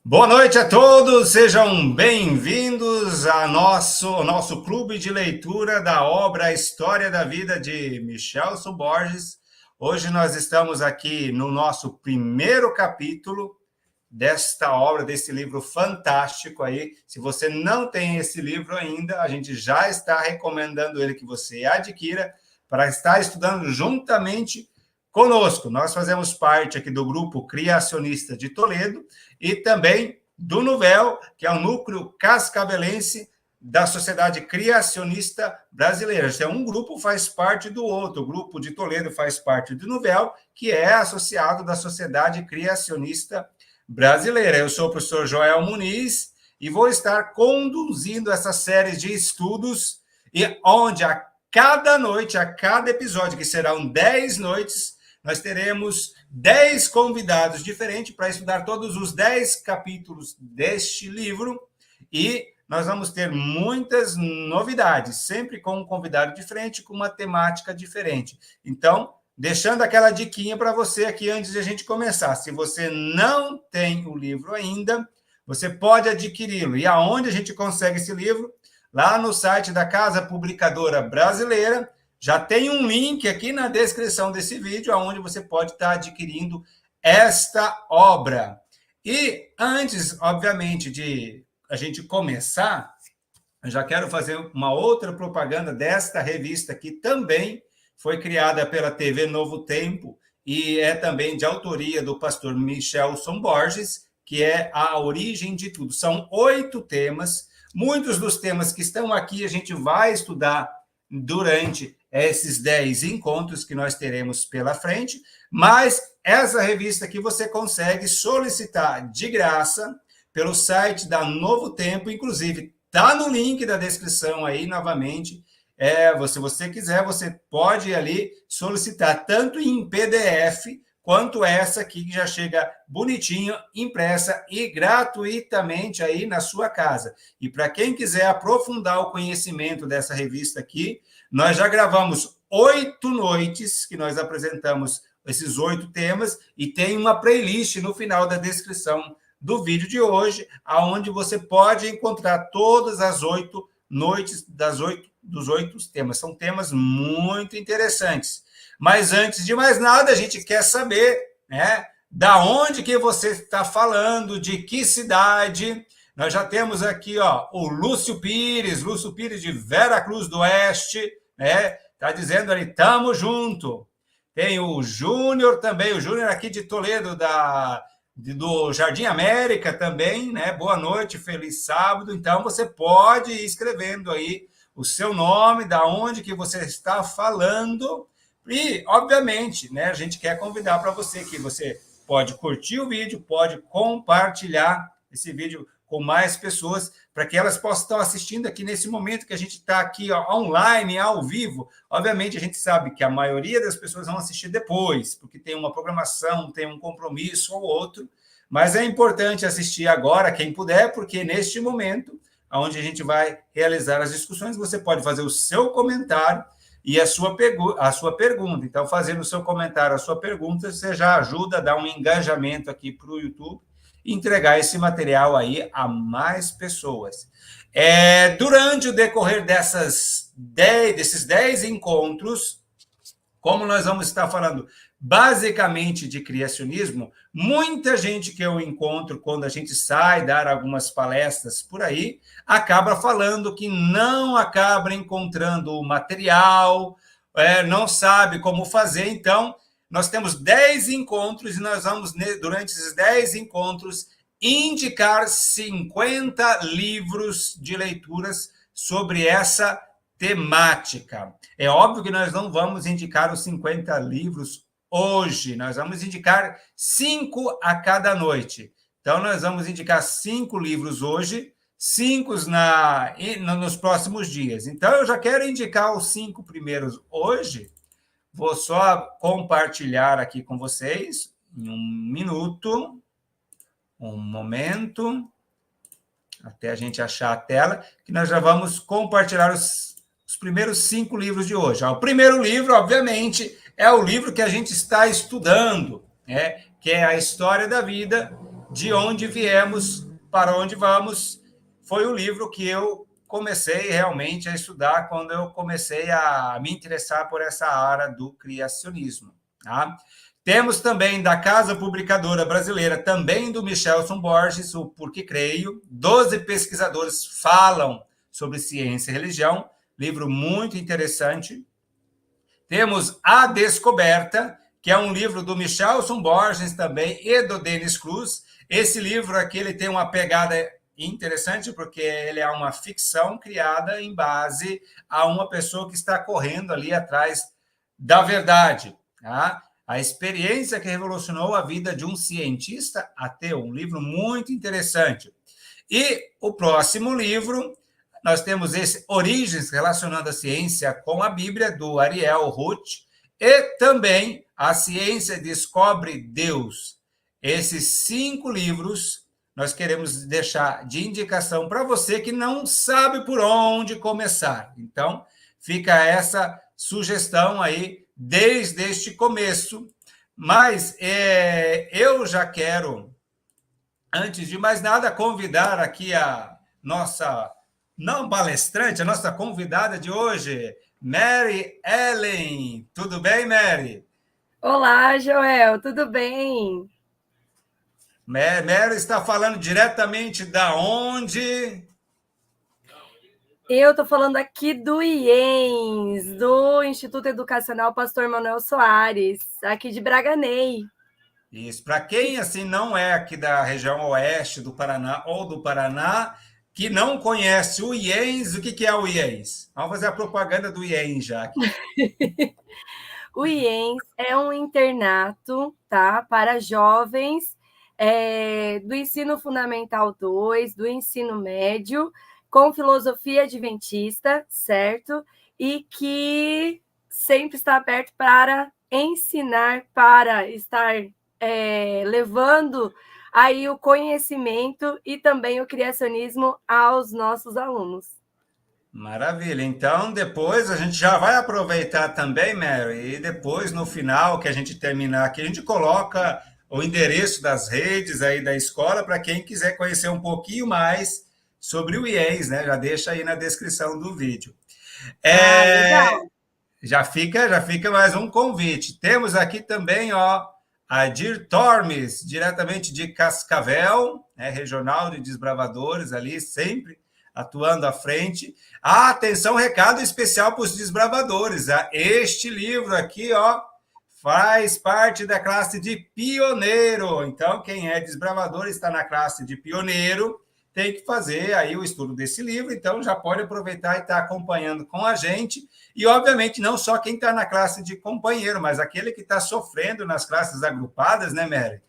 Boa noite a todos, sejam bem-vindos ao nosso clube de leitura da obra A História da Vida de Michelson Borges. Hoje nós estamos aqui no nosso primeiro capítulo desta obra, desse livro fantástico aí. Se você não tem esse livro ainda, a gente já está recomendando ele que você adquira para estar estudando juntamente conosco. Nós fazemos parte aqui do grupo Criacionista de Toledo e também do Nuvel, que é o núcleo cascavelense da Sociedade Criacionista Brasileira. Então, um grupo faz parte do outro. O grupo de Toledo faz parte do Nuvel, que é associado da Sociedade Criacionista Brasileira. Eu sou o professor Joel Muniz e vou estar conduzindo essa série de estudos, e onde a cada noite, a cada episódio, que serão 10 noites, nós teremos 10 convidados diferentes para estudar todos os 10 capítulos deste livro, e nós vamos ter muitas novidades, sempre com um convidado diferente, com uma temática diferente. Então, deixando aquela diquinha para você aqui antes de a gente começar. Se você não tem o livro ainda, você pode adquiri-lo. E aonde a gente consegue esse livro? Lá no site da Casa Publicadora Brasileira. Já tem um link aqui na descrição desse vídeo, onde você pode estar adquirindo esta obra. E antes, obviamente, de a gente começar, eu já quero fazer uma outra propaganda desta revista, que também foi criada pela TV Novo Tempo e é também de autoria do pastor Michelson Borges, que é A Origem de Tudo. São 8 temas. Muitos dos temas que estão aqui a gente vai estudar durante esses 10 encontros que nós teremos pela frente, mas essa revista aqui você consegue solicitar de graça pelo site da Novo Tempo, inclusive está no link da descrição aí, novamente. Se você quiser, você pode ali solicitar tanto em PDF, quanto essa aqui, que já chega bonitinho, impressa e gratuitamente aí na sua casa. E para quem quiser aprofundar o conhecimento dessa revista aqui, nós já gravamos 8 noites que nós apresentamos esses 8 temas, e tem uma playlist no final da descrição do vídeo de hoje, aonde você pode encontrar todas as 8 noites dos 8 temas. São temas muito interessantes. Mas antes de mais nada, a gente quer saber, né, da onde que você está falando, de que cidade. Nós já temos aqui, ó, o Lúcio Pires de Vera Cruz do Oeste, né? Está dizendo ali, tamo junto. Tem o Júnior também, o Júnior aqui de Toledo, do Jardim América também, né? Boa noite, feliz sábado. Então, você pode ir escrevendo aí o seu nome, da onde que você está falando. E, obviamente, né, a gente quer convidar para você que você pode curtir o vídeo, pode compartilhar esse vídeo com mais pessoas, para que elas possam estar assistindo aqui nesse momento que a gente está aqui, ó, online, ao vivo. Obviamente, a gente sabe que a maioria das pessoas vão assistir depois, porque tem uma programação, tem um compromisso ou outro, mas é importante assistir agora, quem puder, porque neste momento, onde a gente vai realizar as discussões, você pode fazer o seu comentário e a sua pergunta. Então, fazendo o seu comentário, a sua pergunta, você já ajuda a dar um engajamento aqui para o YouTube e entregar esse material aí a mais pessoas. Durante o decorrer desses 10 encontros, como nós vamos estar falando basicamente de criacionismo, muita gente que eu encontro quando a gente sai dar algumas palestras por aí, acaba falando que não acaba encontrando o material, não sabe como fazer. Então, nós temos 10 encontros e nós vamos, durante esses 10 encontros, indicar 50 livros de leituras sobre essa temática. É óbvio que nós não vamos indicar os 50 livros hoje, nós vamos indicar 5 a cada noite. Então, nós vamos indicar 5 livros hoje, 5 nos próximos dias. Então, eu já quero indicar os 5 primeiros hoje. Vou só compartilhar aqui com vocês em um minuto, um momento, até a gente achar a tela, que nós já vamos compartilhar os primeiros 5 livros de hoje. O primeiro livro, obviamente, é o livro que a gente está estudando, né? Que é A História da Vida De Onde Viemos, Para Onde Vamos, foi o livro que eu comecei realmente a estudar quando eu comecei a me interessar por essa área do criacionismo. Tá? Temos também da Casa Publicadora Brasileira, também do Michelson Borges, o Porque Creio. 12 pesquisadores falam sobre ciência e religião, livro muito interessante. Temos A Descoberta, que é um livro do Michelson Borges também e do Denis Cruz. Esse livro aqui ele tem uma pegada interessante, porque ele é uma ficção criada em base a uma pessoa que está correndo ali atrás da verdade. Tá? A experiência que revolucionou a vida de um cientista ateu, um livro muito interessante. E o próximo livro, nós temos esse Origens, relacionando a ciência com a Bíblia, do Ariel Ruth, e também A Ciência Descobre Deus. Esses 5 livros nós queremos deixar de indicação para você que não sabe por onde começar. Então, fica essa sugestão aí desde este começo. Mas eu já quero, antes de mais nada, convidar aqui a nossa, não palestrante, a nossa convidada de hoje, Mary Ellen. Tudo bem, Mary? Olá, Joel, tudo bem? Mary está falando diretamente da onde? Eu estou falando aqui do IENS, do Instituto Educacional Pastor Manuel Soares, aqui de Braganey. Isso. Para quem assim não é aqui da região oeste do Paraná ou do Paraná, que não conhece o IENS, o que é o IENS? Vamos fazer a propaganda do IENS já aqui. O IENS é um internato, tá, para jovens do ensino fundamental 2, do ensino médio, com filosofia adventista, certo? E que sempre está aberto para ensinar, para estar levando aí o conhecimento e também o criacionismo aos nossos alunos. Maravilha. Então, depois a gente já vai aproveitar também, Mary, e depois, no final, que a gente terminar aqui, a gente coloca o endereço das redes aí da escola para quem quiser conhecer um pouquinho mais sobre o IES, né? Já deixa aí na descrição do vídeo. Legal. Já fica mais um convite. Temos aqui também, ó, a Dir Tormes, diretamente de Cascavel, né, regional de desbravadores ali, sempre atuando à frente. Atenção, recado especial para os desbravadores. Este livro aqui, ó, faz parte da classe de pioneiro. Então, quem é desbravador está na classe de pioneiro, tem que fazer aí o estudo desse livro. Então, já pode aproveitar e estar acompanhando com a gente. E, obviamente, não só quem está na classe de companheiro, mas aquele que está sofrendo nas classes agrupadas, né, Mary?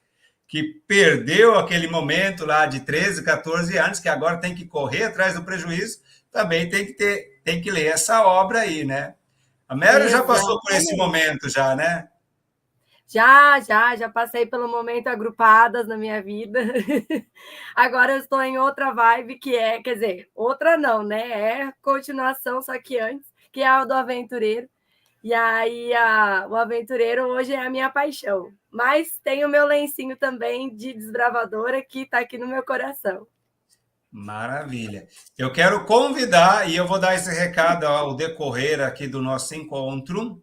Que perdeu aquele momento lá de 13, 14 anos, que agora tem que correr atrás do prejuízo, também tem que ler essa obra aí, né? A Mary já passou por esse momento já, né? Já passei pelo momento agrupadas na minha vida. Agora eu estou em outra vibe que quer dizer, outra não, né? É continuação, só que antes, que é a do aventureiro. E aí o aventureiro hoje é a minha paixão. Mas tem o meu lencinho também de desbravadora que está aqui no meu coração. Maravilha. Eu quero convidar, e eu vou dar esse recado ao decorrer aqui do nosso encontro.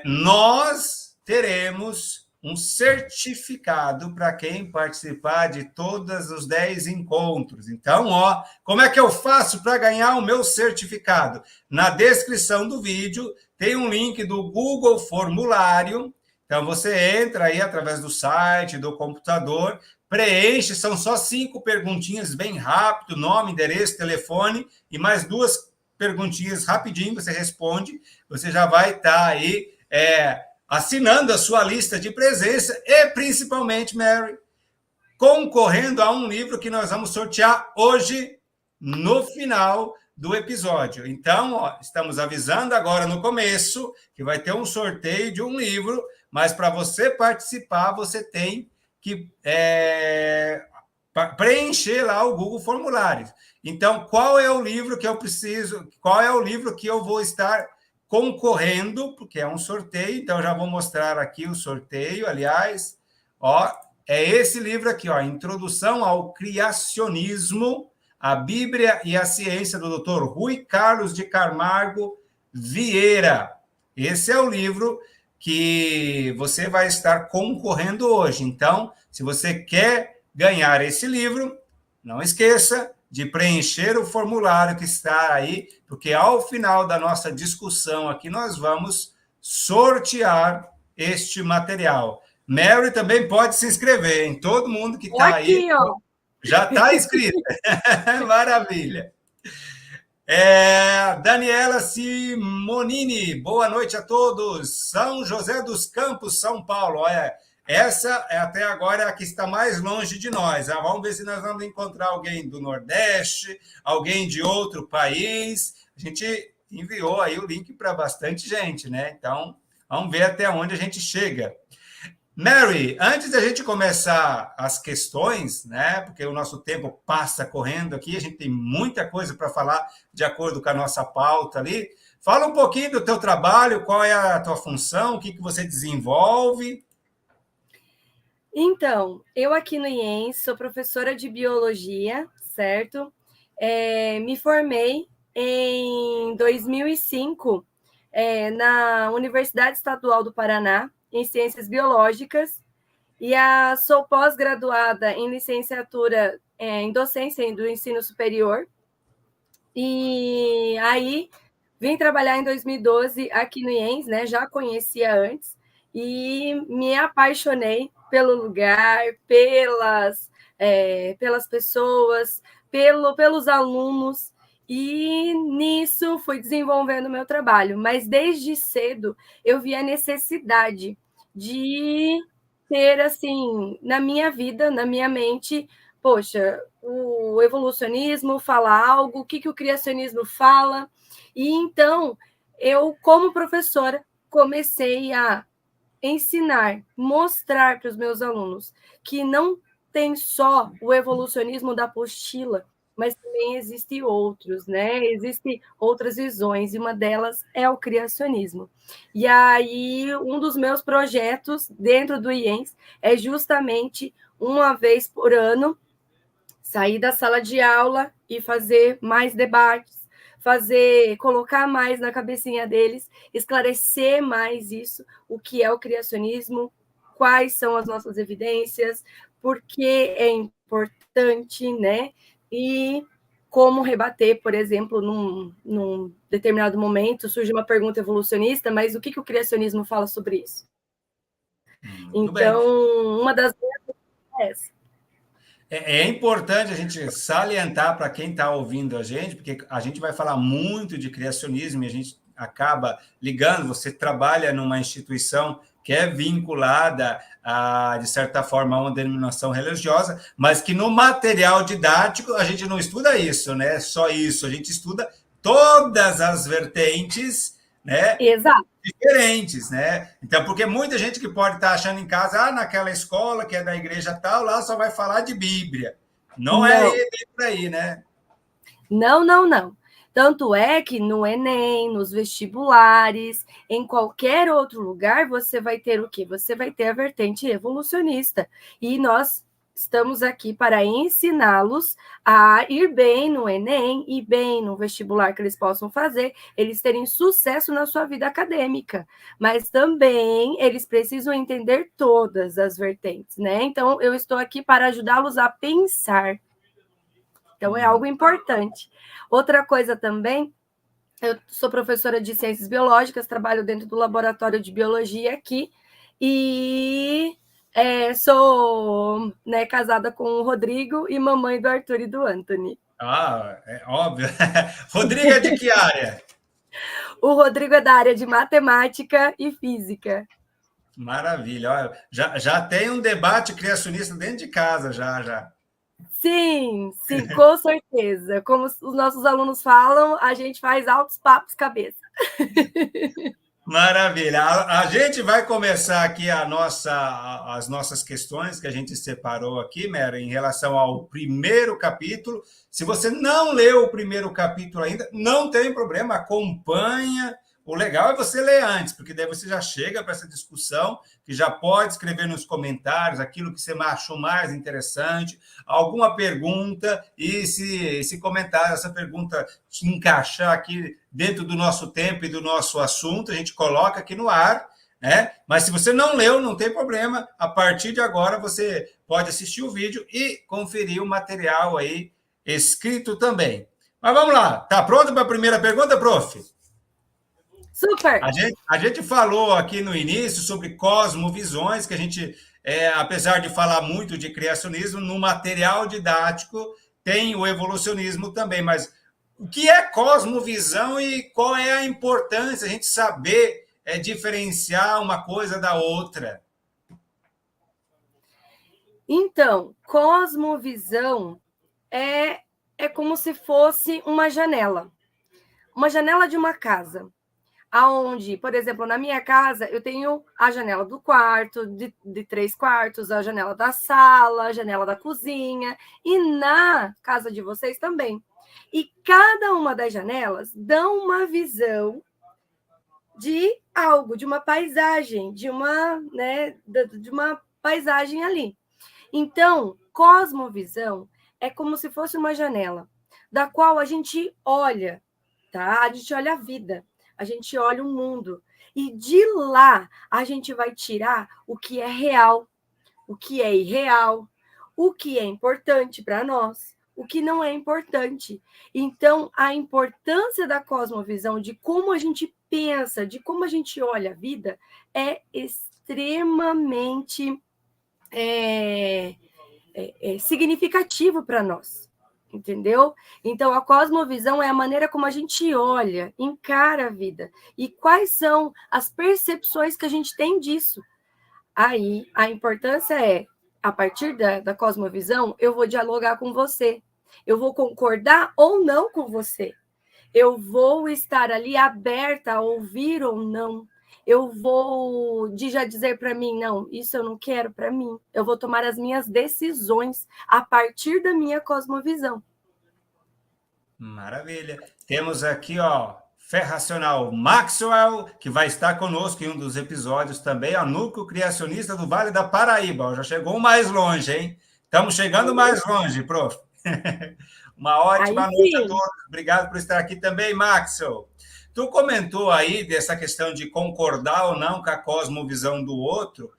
Nós teremos um certificado para quem participar de todos os 10 encontros. Então, ó, como é que eu faço para ganhar o meu certificado? Na descrição do vídeo tem um link do Google Formulário. Então, você entra aí através do site, do computador, preenche, são só 5 perguntinhas bem rápido, nome, endereço, telefone, e mais 2 perguntinhas rapidinho, você responde, você já vai estar aí assinando a sua lista de presença e, principalmente, Mary, concorrendo a um livro que nós vamos sortear hoje no final do episódio. Então, ó, estamos avisando agora no começo que vai ter um sorteio de um livro, mas para você participar, você tem que preencher lá o Google Formulário. Então, qual é o livro que eu preciso, qual é o livro que eu vou estar concorrendo, porque é um sorteio, então já vou mostrar aqui o sorteio, aliás, ó, é esse livro aqui, ó, Introdução ao Criacionismo, a Bíblia e a Ciência, do Dr. Rui Carlos de Camargo Vieira. Esse é o livro que você vai estar concorrendo hoje. Então, se você quer ganhar esse livro, não esqueça de preencher o formulário que está aí, porque ao final da nossa discussão aqui, nós vamos sortear este material. Mary também pode se inscrever, hein? Todo mundo que está aí Aqui, ó. já está inscrito. Maravilha. Daniela Simonini, boa noite a todos. São José dos Campos, São Paulo. Olha, essa é até agora a que está mais longe de nós. Vamos ver se nós vamos encontrar alguém do Nordeste, alguém de outro país. A gente enviou aí o link para bastante gente, né? Então, vamos ver até onde a gente chega. Mary, antes da gente começar as questões, né? Porque o nosso tempo passa correndo aqui, a gente tem muita coisa para falar de acordo com a nossa pauta ali. Fala um pouquinho do teu trabalho, qual é a tua função, o que você desenvolve. Então, eu aqui no IENS sou professora de biologia, certo? Me formei em 2005 na Universidade Estadual do Paraná, em Ciências Biológicas, e sou pós-graduada em licenciatura em docência do ensino superior. E aí vim trabalhar em 2012 aqui no IENS, né? Já conhecia antes, e me apaixonei pelo lugar, pelas pessoas, pelos alunos, e nisso fui desenvolvendo o meu trabalho. Mas desde cedo eu vi a necessidade de ter, assim, na minha vida, na minha mente, poxa, o evolucionismo fala algo, o que o criacionismo fala, e então eu, como professora, comecei a ensinar, mostrar para os meus alunos que não tem só o evolucionismo da apostila, mas também existem outros, né? Existem outras visões, e uma delas é o criacionismo. E aí, um dos meus projetos dentro do IENS é justamente, uma vez por ano, sair da sala de aula e fazer mais debates, colocar mais na cabecinha deles, esclarecer mais isso, o que é o criacionismo, quais são as nossas evidências, por que é importante, né? E como rebater, por exemplo, num determinado momento, surge uma pergunta evolucionista, mas o que o criacionismo fala sobre isso? Muito então, bem. Uma das minhas é essa. É importante a gente salientar para quem está ouvindo a gente, porque a gente vai falar muito de criacionismo e a gente acaba ligando. Você trabalha numa instituição que é vinculada, de certa forma, a uma denominação religiosa, mas que no material didático a gente não estuda isso, né? Só isso, a gente estuda todas as vertentes, né? Exato. Diferentes, né? Então, porque muita gente que pode estar achando em casa, naquela escola que é da igreja tal, lá só vai falar de Bíblia. Não é por aí, né? Não. Tanto é que no Enem, nos vestibulares, em qualquer outro lugar, você vai ter o quê? Você vai ter a vertente evolucionista. E nós estamos aqui para ensiná-los a ir bem no Enem e bem no vestibular que eles possam fazer, eles terem sucesso na sua vida acadêmica. Mas também eles precisam entender todas as vertentes, né? Então, eu estou aqui para ajudá-los a pensar. Então, é algo importante. Outra coisa também, eu sou professora de ciências biológicas, trabalho dentro do laboratório de biologia aqui, e sou, né, casada com o Rodrigo e mamãe do Arthur e do Anthony. É óbvio. Rodrigo é de que área? O Rodrigo é da área de matemática e física. Maravilha. Olha, já tem um debate criacionista dentro de casa, já. Sim, com certeza. Como os nossos alunos falam, a gente faz altos papos cabeça. Maravilha. A gente vai começar aqui as nossas questões que a gente separou aqui, Mary, em relação ao primeiro capítulo. Se você não leu o primeiro capítulo ainda, não tem problema, acompanha o legal é você ler antes, porque daí você já chega para essa discussão, que já pode escrever nos comentários aquilo que você achou mais interessante, alguma pergunta, e se esse comentário, essa pergunta se encaixar aqui dentro do nosso tempo e do nosso assunto, a gente coloca aqui no ar, né? Mas se você não leu, não tem problema, a partir de agora você pode assistir o vídeo e conferir o material aí escrito também. Mas vamos lá, tá pronto para a primeira pergunta, prof? Super! A gente falou aqui no início sobre cosmovisões, que a gente, apesar de falar muito de criacionismo, no material didático tem o evolucionismo também, mas o que é cosmovisão e qual é a importância a gente saber diferenciar uma coisa da outra? Então, cosmovisão é como se fosse uma janela de uma casa, aonde, por exemplo, na minha casa, eu tenho a janela do quarto, de 3 quartos, a janela da sala, a janela da cozinha, e na casa de vocês também. E cada uma das janelas dá uma visão de algo, de uma paisagem, de uma paisagem ali. Então, cosmovisão é como se fosse uma janela, da qual a gente olha, tá? A gente olha a vida, a gente olha o mundo. E de lá a gente vai tirar o que é real, o que é irreal, o que é importante para nós, o que não é importante. Então, a importância da cosmovisão, de como a gente pensa, de como a gente olha a vida, é extremamente significativo para nós, entendeu? Então, a cosmovisão é a maneira como a gente olha, encara a vida e quais são as percepções que a gente tem disso. Aí, a importância é, a partir da cosmovisão, eu vou dialogar com você, eu vou concordar ou não com você, eu vou estar ali aberta a ouvir ou não, eu vou já dizer para mim, não, isso eu não quero para mim. Eu vou tomar as minhas decisões a partir da minha cosmovisão. Maravilha. Temos aqui, ó, Fé Racional Maxwell, que vai estar conosco em um dos episódios também, ó, núcleo criacionista do Vale da Paraíba. Ó, já chegou mais longe, hein? Estamos chegando mais longe, prof. Uma ótima noite a todos. Obrigado por estar aqui também, Maxwell. Tu comentou aí dessa questão de concordar ou não com a cosmovisão do outro,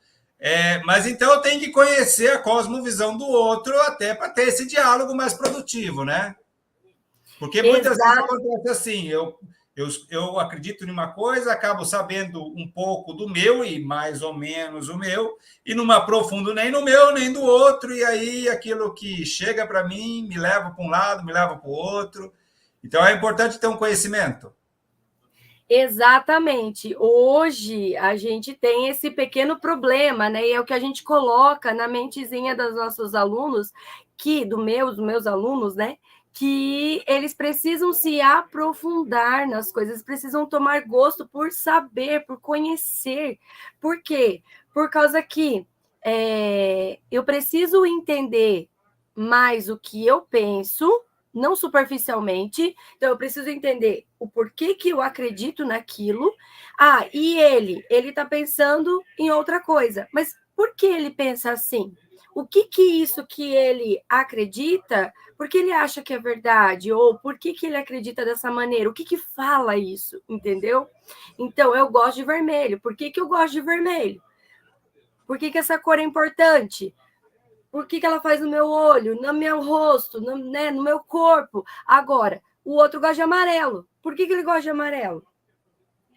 mas então eu tenho que conhecer a cosmovisão do outro até para ter esse diálogo mais produtivo, né? Porque muitas vezes acontece assim, eu acredito em uma coisa, acabo sabendo um pouco do meu e mais ou menos o meu, e não me aprofundo nem no meu, nem do outro, e aí aquilo que chega para mim me leva para um lado, me leva para o outro. Então é importante ter um conhecimento. Exatamente. Hoje a gente tem esse pequeno problema, né? E é o que a gente coloca na mentezinha dos nossos alunos, dos meus alunos, né? Que eles precisam se aprofundar nas coisas, precisam tomar gosto por saber, por conhecer. Por quê? Por causa que eu preciso entender mais o que eu penso, não superficialmente, então eu preciso entender o porquê que eu acredito naquilo. E ele está pensando em outra coisa, mas por que ele pensa assim? O que isso que ele acredita, porque ele acha que é verdade, ou por que ele acredita dessa maneira, o que fala isso, entendeu? Então, eu gosto de vermelho, por que eu gosto de vermelho? Por que essa cor é importante? Por que ela faz no meu olho, no meu rosto, no meu corpo? Agora, o outro gosta de amarelo. Por que ele gosta de amarelo?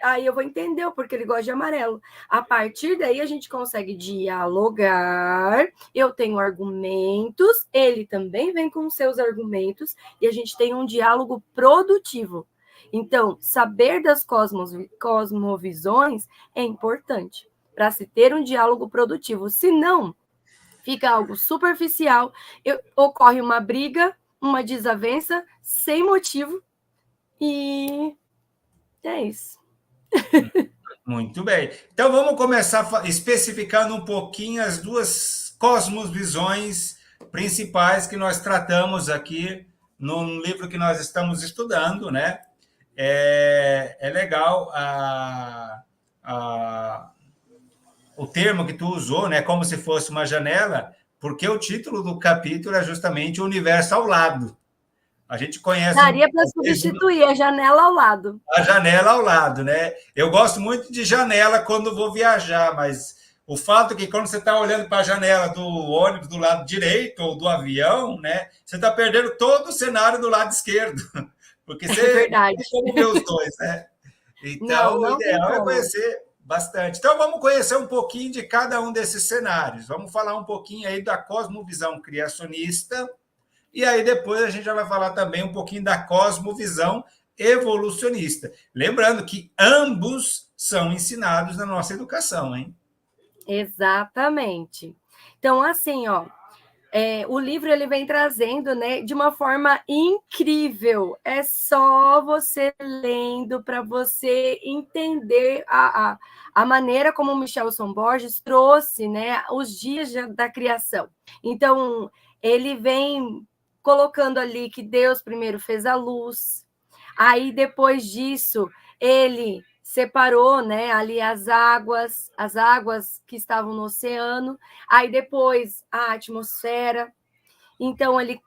Aí eu vou entender o porquê ele gosta de amarelo. A partir daí, a gente consegue dialogar. Eu tenho argumentos, ele também vem com seus argumentos, e a gente tem um diálogo produtivo. Então, saber das cosmovisões é importante para se ter um diálogo produtivo. Se não, fica algo superficial, ocorre uma briga, uma desavença, sem motivo, e é isso. Muito bem. Então vamos começar especificando um pouquinho as duas cosmovisões principais que nós tratamos aqui no livro que nós estamos estudando, né? É legal o termo que tu usou, né? Como se fosse uma janela, porque o título do capítulo é justamente o universo ao lado. A gente conhece Daria para substituir a janela ao lado. a janela ao lado, né? Eu gosto muito de janela quando vou viajar, mas o fato é que quando você está olhando para a janela do ônibus do lado direito ou do avião, né? Você está perdendo todo o cenário do lado esquerdo, porque É você não verdade. tem como ver os dois, né? Não, Então, o não tem ideal é como. conhecer bastante. Então, vamos conhecer um pouquinho de cada um desses cenários. Vamos falar um pouquinho aí da cosmovisão criacionista, e aí depois a gente já vai falar também um pouquinho da cosmovisão evolucionista. Lembrando que ambos são ensinados na nossa educação, hein? Exatamente. Então, assim, ó, o livro ele vem trazendo, né, de uma forma incrível. É só você lendo para você entender a maneira como o Michelson Borges trouxe, né, os dias da criação. Então, ele vem colocando ali que Deus primeiro fez a luz, aí depois disso ele separou, né, ali as águas que estavam no oceano, aí depois a atmosfera. Então ele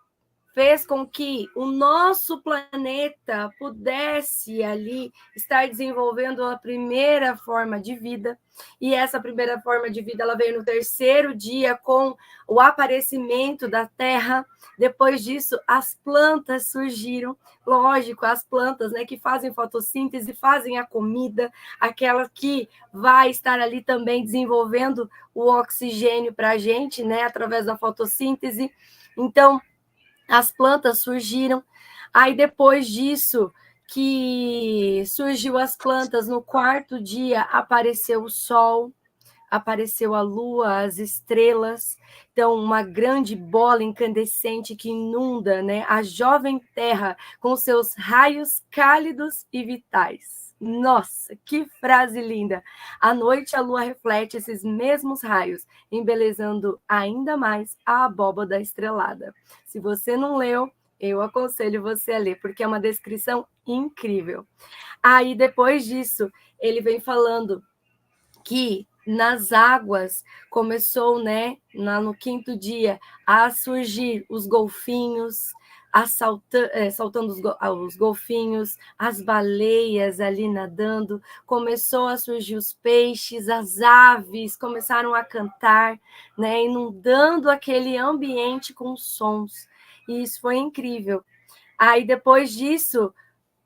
fez com que o nosso planeta pudesse ali estar desenvolvendo a primeira forma de vida. E essa primeira forma de vida ela veio no terceiro dia com o aparecimento da Terra. Depois disso, as plantas surgiram. Lógico, as plantas, né, que fazem fotossíntese, fazem a comida, aquela que vai estar ali também desenvolvendo o oxigênio para a gente, né, através da fotossíntese. Então, as plantas surgiram. Aí depois disso, que surgiu as plantas, no quarto dia apareceu o sol, apareceu a lua, as estrelas. Então, uma grande bola incandescente que inunda, né, a jovem terra com seus raios cálidos e vitais. Nossa, que frase linda! À noite, a lua reflete esses mesmos raios, embelezando ainda mais a abóbada estrelada. Se você não leu, eu aconselho você a ler, porque é uma descrição incrível. Aí, depois disso, ele vem falando que nas águas começou, né, no quinto dia, a surgir os golfinhos, saltando os golfinhos, as baleias ali nadando, começou a surgir os peixes, as aves começaram a cantar, né, inundando aquele ambiente com sons. E isso foi incrível. Aí depois disso,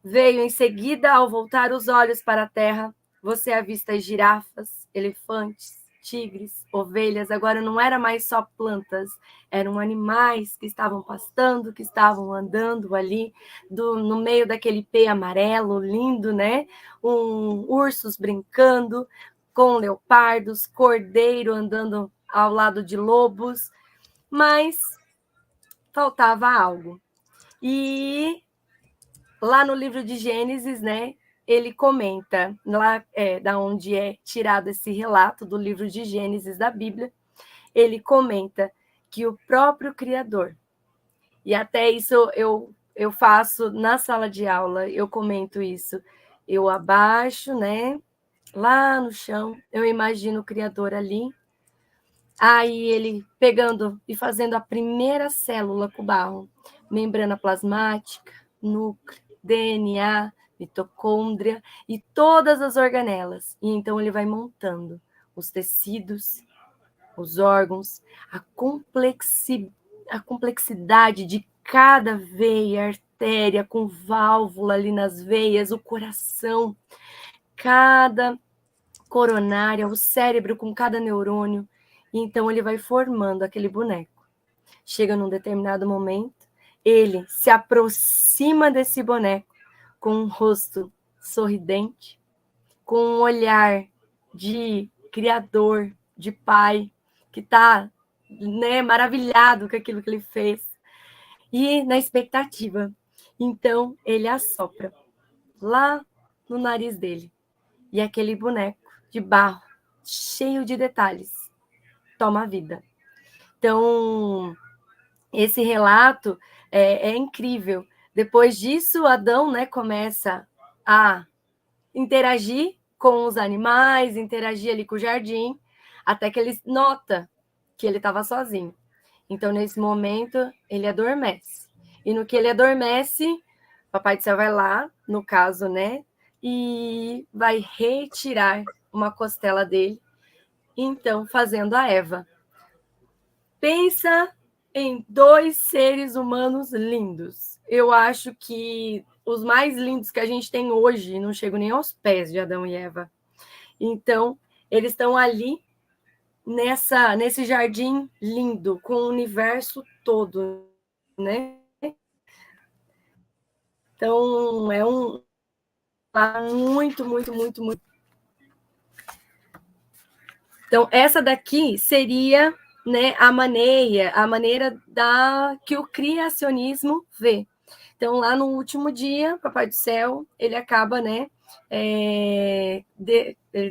veio em seguida, ao voltar os olhos para a terra, você avista girafas, elefantes, tigres, ovelhas. Agora não era mais só plantas, eram animais que estavam pastando, que estavam andando ali no meio daquele pé amarelo lindo, né? Ursos brincando com leopardos, cordeiro andando ao lado de lobos, mas faltava algo. E lá no livro de Gênesis, né, ele comenta, lá da onde é tirado esse relato do livro de Gênesis da Bíblia, ele comenta que o próprio Criador, e até isso eu faço na sala de aula, eu comento isso, eu abaixo, né, lá no chão, eu imagino o Criador ali, aí ele pegando e fazendo a primeira célula com o barro, membrana plasmática, núcleo, DNA, mitocôndria e todas as organelas. E então ele vai montando os tecidos, os órgãos, a complexidade de cada veia, artéria com válvula ali nas veias, o coração, cada coronária, o cérebro com cada neurônio. E então ele vai formando aquele boneco. Chega num determinado momento, ele se aproxima desse boneco com um rosto sorridente, com um olhar de criador, de pai, que está, né, maravilhado com aquilo que ele fez, e na expectativa. Então, ele assopra lá no nariz dele, e aquele boneco de barro, cheio de detalhes, toma vida. Então, esse relato é incrível. Depois disso, Adão, né, começa a interagir com os animais, interagir ali com o jardim, até que ele nota que ele estava sozinho. Então, nesse momento, ele adormece. E no que ele adormece, Papai do Céu vai lá, no caso, né? E vai retirar uma costela dele, então fazendo a Eva. Pensa em 2 seres humanos lindos. Eu acho que os mais lindos que a gente tem hoje não chegam nem aos pés de Adão e Eva. Então, eles estão ali nesse jardim lindo, com o universo todo, né? Então, é muito, muito, muito, muito. Então, essa daqui seria, né, a maneira que o criacionismo vê. Então, lá no último dia, Papai do Céu, ele acaba, né, ele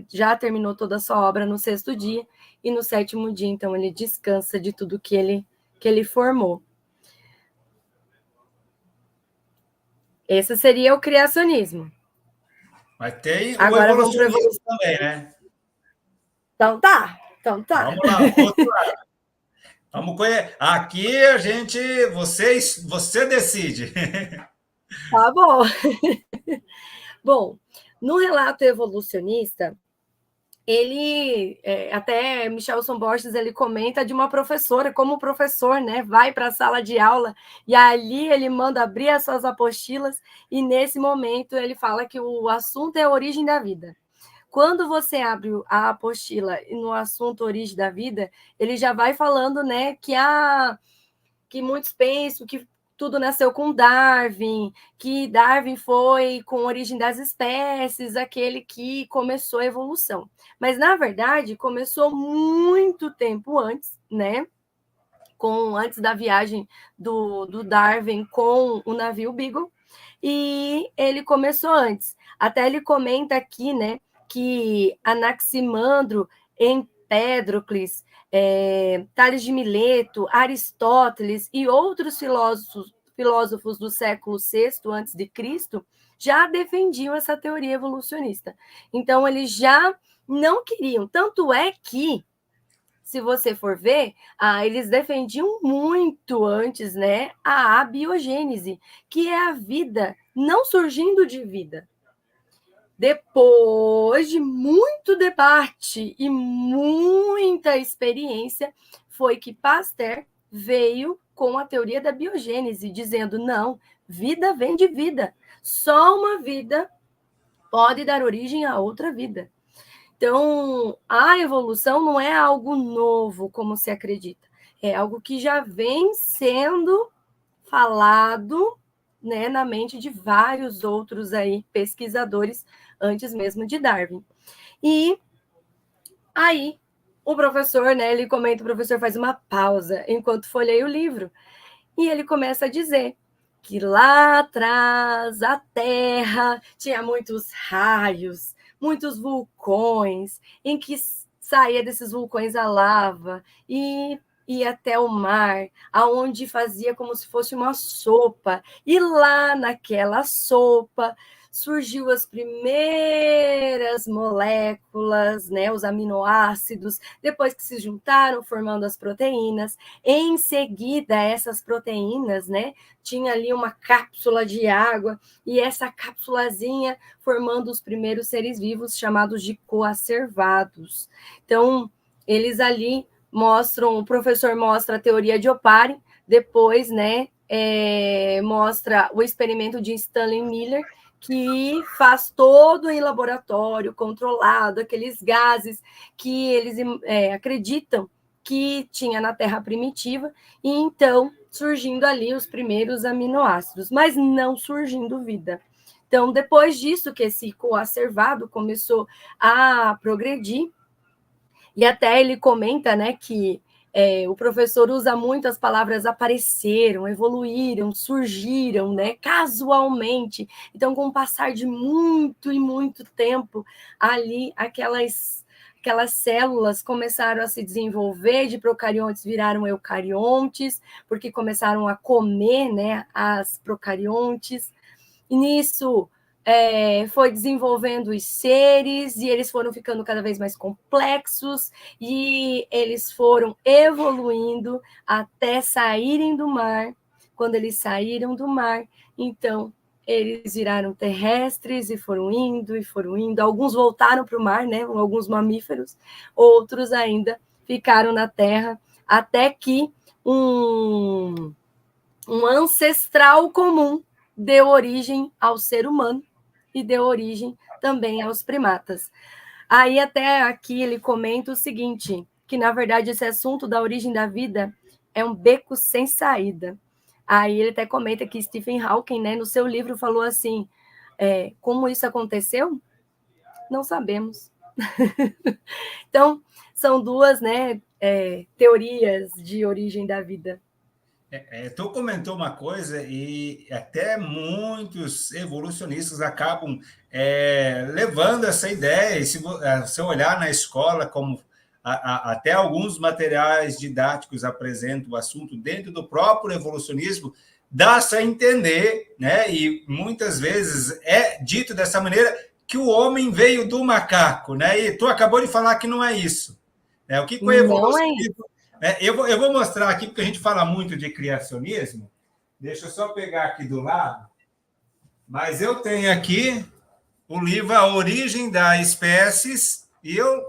já terminou toda a sua obra no 6º dia, e no 7º dia, então, ele descansa de tudo que ele formou. Esse seria o criacionismo. Mas tem o Agora vamos para evolucionismo também, né? Então tá. Vamos lá, outro lado. Vamos conhecer. Aqui a gente, você decide. Tá bom. Bom, no relato evolucionista, ele, até Michelson Borges, ele comenta de uma professora, como o professor, né, vai para a sala de aula e ali ele manda abrir as suas apostilas e nesse momento ele fala que o assunto é a origem da vida. Quando você abre a apostila no assunto origem da vida, ele já vai falando, né, que muitos pensam que tudo nasceu com Darwin, que Darwin foi com a origem das espécies, aquele que começou a evolução. Mas, na verdade, começou muito tempo antes, né? Antes da viagem do Darwin com o navio Beagle, e ele começou antes. Até ele comenta aqui, né, que Anaximandro, Empédocles, Tales de Mileto, Aristóteles e outros filósofos do século VI a.C. já defendiam essa teoria evolucionista. Então, eles já não queriam. Tanto é que, se você for ver, eles defendiam muito antes, né, a abiogênese, que é a vida não surgindo de vida. Depois de muito debate e muita experiência, foi que Pasteur veio com a teoria da biogênese, dizendo, não, vida vem de vida. Só uma vida pode dar origem a outra vida. Então, a evolução não é algo novo, como se acredita. É algo que já vem sendo falado, né, na mente de vários outros aí pesquisadores antes mesmo de Darwin. E aí o professor, né, ele comenta, o professor faz uma pausa enquanto folheia o livro e ele começa a dizer que lá atrás a Terra tinha muitos raios, muitos vulcões, em que saía desses vulcões a lava e ia até o mar, aonde fazia como se fosse uma sopa. E lá naquela sopa surgiu as primeiras moléculas, né, os aminoácidos, depois que se juntaram, formando as proteínas. Em seguida, essas proteínas, né, tinha ali uma cápsula de água, e essa cápsulazinha formando os primeiros seres vivos, chamados de coacervados. Então, eles ali mostram, o professor mostra a teoria de Oparin, depois, né, mostra o experimento de Stanley Miller, que faz todo em laboratório, controlado, aqueles gases que eles acreditam que tinha na Terra primitiva, e então surgindo ali os primeiros aminoácidos, mas não surgindo vida. Então, depois disso que esse coacervado começou a progredir, e até ele comenta, né, que o professor usa muito as palavras apareceram, evoluíram, surgiram, né, casualmente. Então, com o passar de muito e muito tempo, ali aquelas células começaram a se desenvolver, de procariontes viraram eucariontes, porque começaram a comer, né, as procariontes. E nisso, foi desenvolvendo os seres e eles foram ficando cada vez mais complexos e eles foram evoluindo até saírem do mar. Quando eles saíram do mar, então eles viraram terrestres e foram indo e foram indo. Alguns voltaram para o mar, né? Alguns mamíferos, outros ainda ficaram na terra, até que um ancestral comum deu origem ao ser humano e deu origem também aos primatas. Aí até aqui ele comenta o seguinte, que na verdade esse assunto da origem da vida é um beco sem saída. Aí ele até comenta que Stephen Hawking, né, no seu livro falou assim, como isso aconteceu? Não sabemos. Então, são duas, né, teorias de origem da vida. Tu comentou uma coisa e até muitos evolucionistas acabam levando essa ideia, e se você olhar na escola, como até alguns materiais didáticos apresentam o assunto dentro do próprio evolucionismo, dá-se a entender, né? E muitas vezes é dito dessa maneira que o homem veio do macaco, né? E tu acabou de falar que não é isso. Né? O que o evolucionismo... Eu vou mostrar aqui, porque a gente fala muito de criacionismo. Deixa eu só pegar aqui do lado. Mas eu tenho aqui o livro A Origem das Espécies, e eu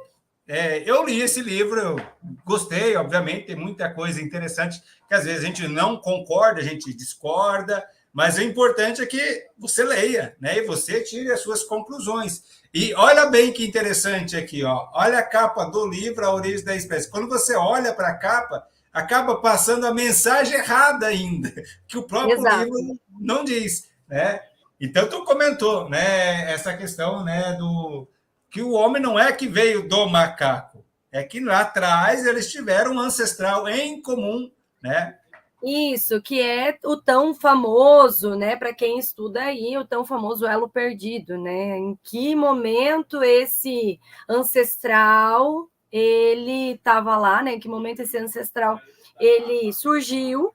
li esse livro, eu gostei, obviamente, tem muita coisa interessante, que às vezes a gente não concorda, a gente discorda, mas o importante é que você leia, né? E você tire as suas conclusões. E olha bem que interessante aqui, ó. Olha a capa do livro A Origem da Espécie. Quando você olha para a capa, acaba passando a mensagem errada ainda, que o próprio livro não diz, né? Então, tu comentou, né, essa questão, né, do que o homem não é que veio do macaco, é que lá atrás eles tiveram um ancestral em comum, né? Isso, que é o tão famoso, né, para quem estuda aí, o tão famoso elo perdido, né? Em que momento esse ancestral ele estava lá, né? Em que momento esse ancestral ele surgiu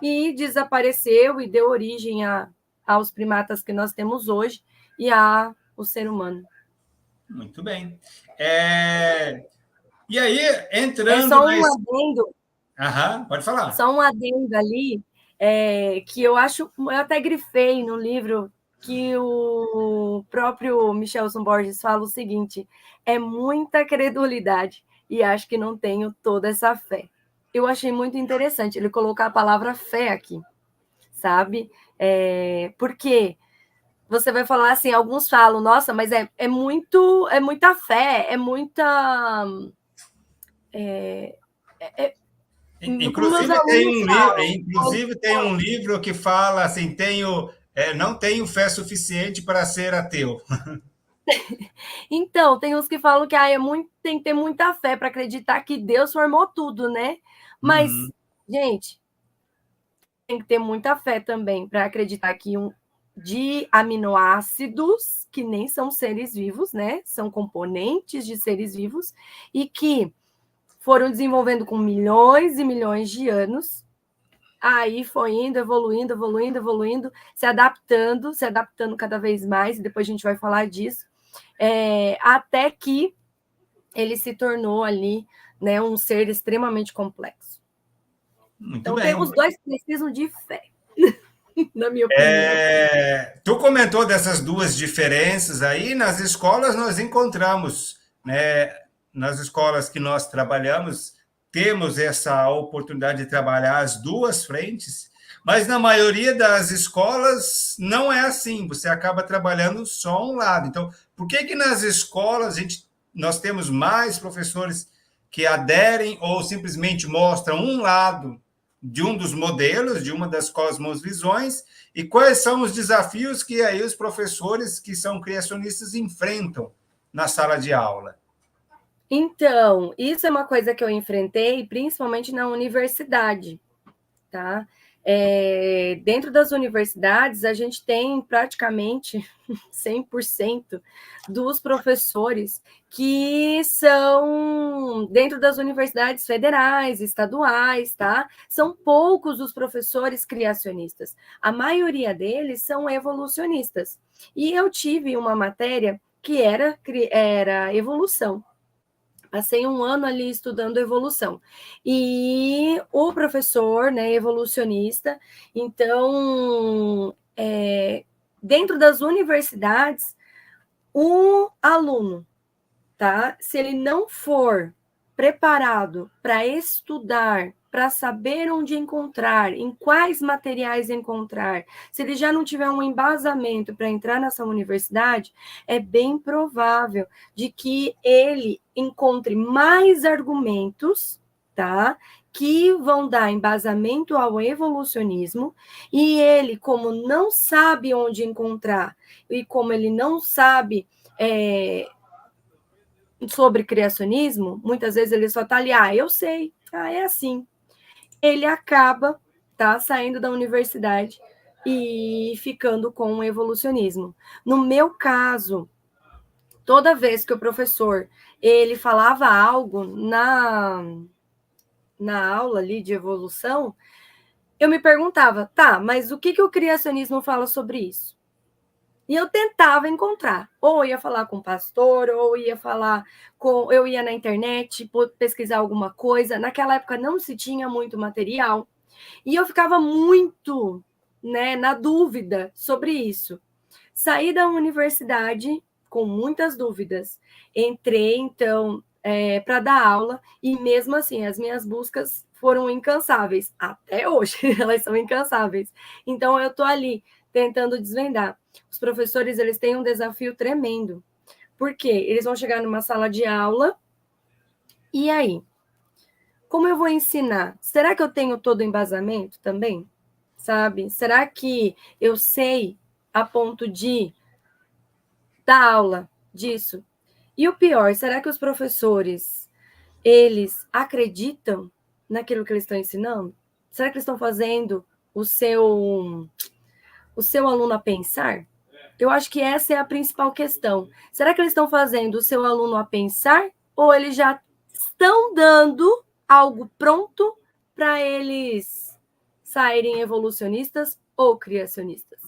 e desapareceu e deu origem aos primatas que nós temos hoje e ao ser humano. Muito bem. E aí, entrando... só um adendo. Pode falar. Só um adendo ali, que eu acho, eu até grifei no livro que o próprio Michelson Borges fala o seguinte: é muita credulidade e acho que não tenho toda essa fé. Eu achei muito interessante ele colocar a palavra fé aqui, sabe? Porque você vai falar assim, alguns falam, nossa, mas é muita fé, é muita... Inclusive tem um livro que fala assim, não tenho fé suficiente para ser ateu. Então, tem uns que falam que tem que ter muita fé para acreditar que Deus formou tudo, né? Mas, gente, tem que ter muita fé também para acreditar que de aminoácidos, que nem são seres vivos, né? São componentes de seres vivos, e que foram desenvolvendo com milhões e milhões de anos, aí foi indo, evoluindo, se adaptando cada vez mais, e depois a gente vai falar disso, até que ele se tornou ali, né, um ser extremamente complexo. Muito então, bem. Os dois precisam de fé, na minha opinião. Tu comentou dessas duas diferenças aí, nas escolas nós encontramos, né, nas escolas que nós trabalhamos, temos essa oportunidade de trabalhar as duas frentes, mas na maioria das escolas não é assim, você acaba trabalhando só um lado. Então, por que nas escolas nós temos mais professores que aderem ou simplesmente mostram um lado de um dos modelos, de uma das cosmovisões, e quais são os desafios que aí os professores que são criacionistas enfrentam na sala de aula? Então, isso é uma coisa que eu enfrentei, principalmente na universidade, tá? Dentro das universidades, a gente tem praticamente 100% dos professores que são dentro das universidades federais, estaduais, tá? São poucos os professores criacionistas. A maioria deles são evolucionistas. E eu tive uma matéria que era evolução. Passei um ano ali estudando evolução. E o professor, né, evolucionista, então, dentro das universidades, o aluno, tá? Se ele não for preparado para estudar, para saber onde encontrar, em quais materiais encontrar, se ele já não tiver um embasamento para entrar nessa universidade, é bem provável de que ele encontre mais argumentos, tá? Que vão dar embasamento ao evolucionismo, e ele, como não sabe onde encontrar, e como ele não sabe sobre criacionismo, muitas vezes ele só está ali, eu sei, é assim. Ele acaba saindo da universidade e ficando com o evolucionismo. No meu caso, toda vez que o professor ele falava algo na aula ali de evolução, eu me perguntava, mas o que o criacionismo fala sobre isso? E eu tentava encontrar, ou ia falar com o pastor, ou eu ia na internet pesquisar alguma coisa. Naquela época não se tinha muito material, e eu ficava muito, né, na dúvida sobre isso. Saí da universidade com muitas dúvidas. Entrei, então, para dar aula, e mesmo assim, as minhas buscas foram incansáveis. Até hoje, elas são incansáveis. Então, eu estou ali tentando desvendar. Os professores, eles têm um desafio tremendo. Por quê? Eles vão chegar numa sala de aula, e aí? Como eu vou ensinar? Será que eu tenho todo o embasamento também? Sabe? Será que eu sei a ponto de dar aula disso? E o pior, será que os professores, eles acreditam naquilo que eles estão ensinando? Será que eles estão fazendo o seu aluno a pensar? Eu acho que essa é a principal questão. Será que eles estão fazendo o seu aluno a pensar, ou eles já estão dando algo pronto para eles saírem evolucionistas ou criacionistas?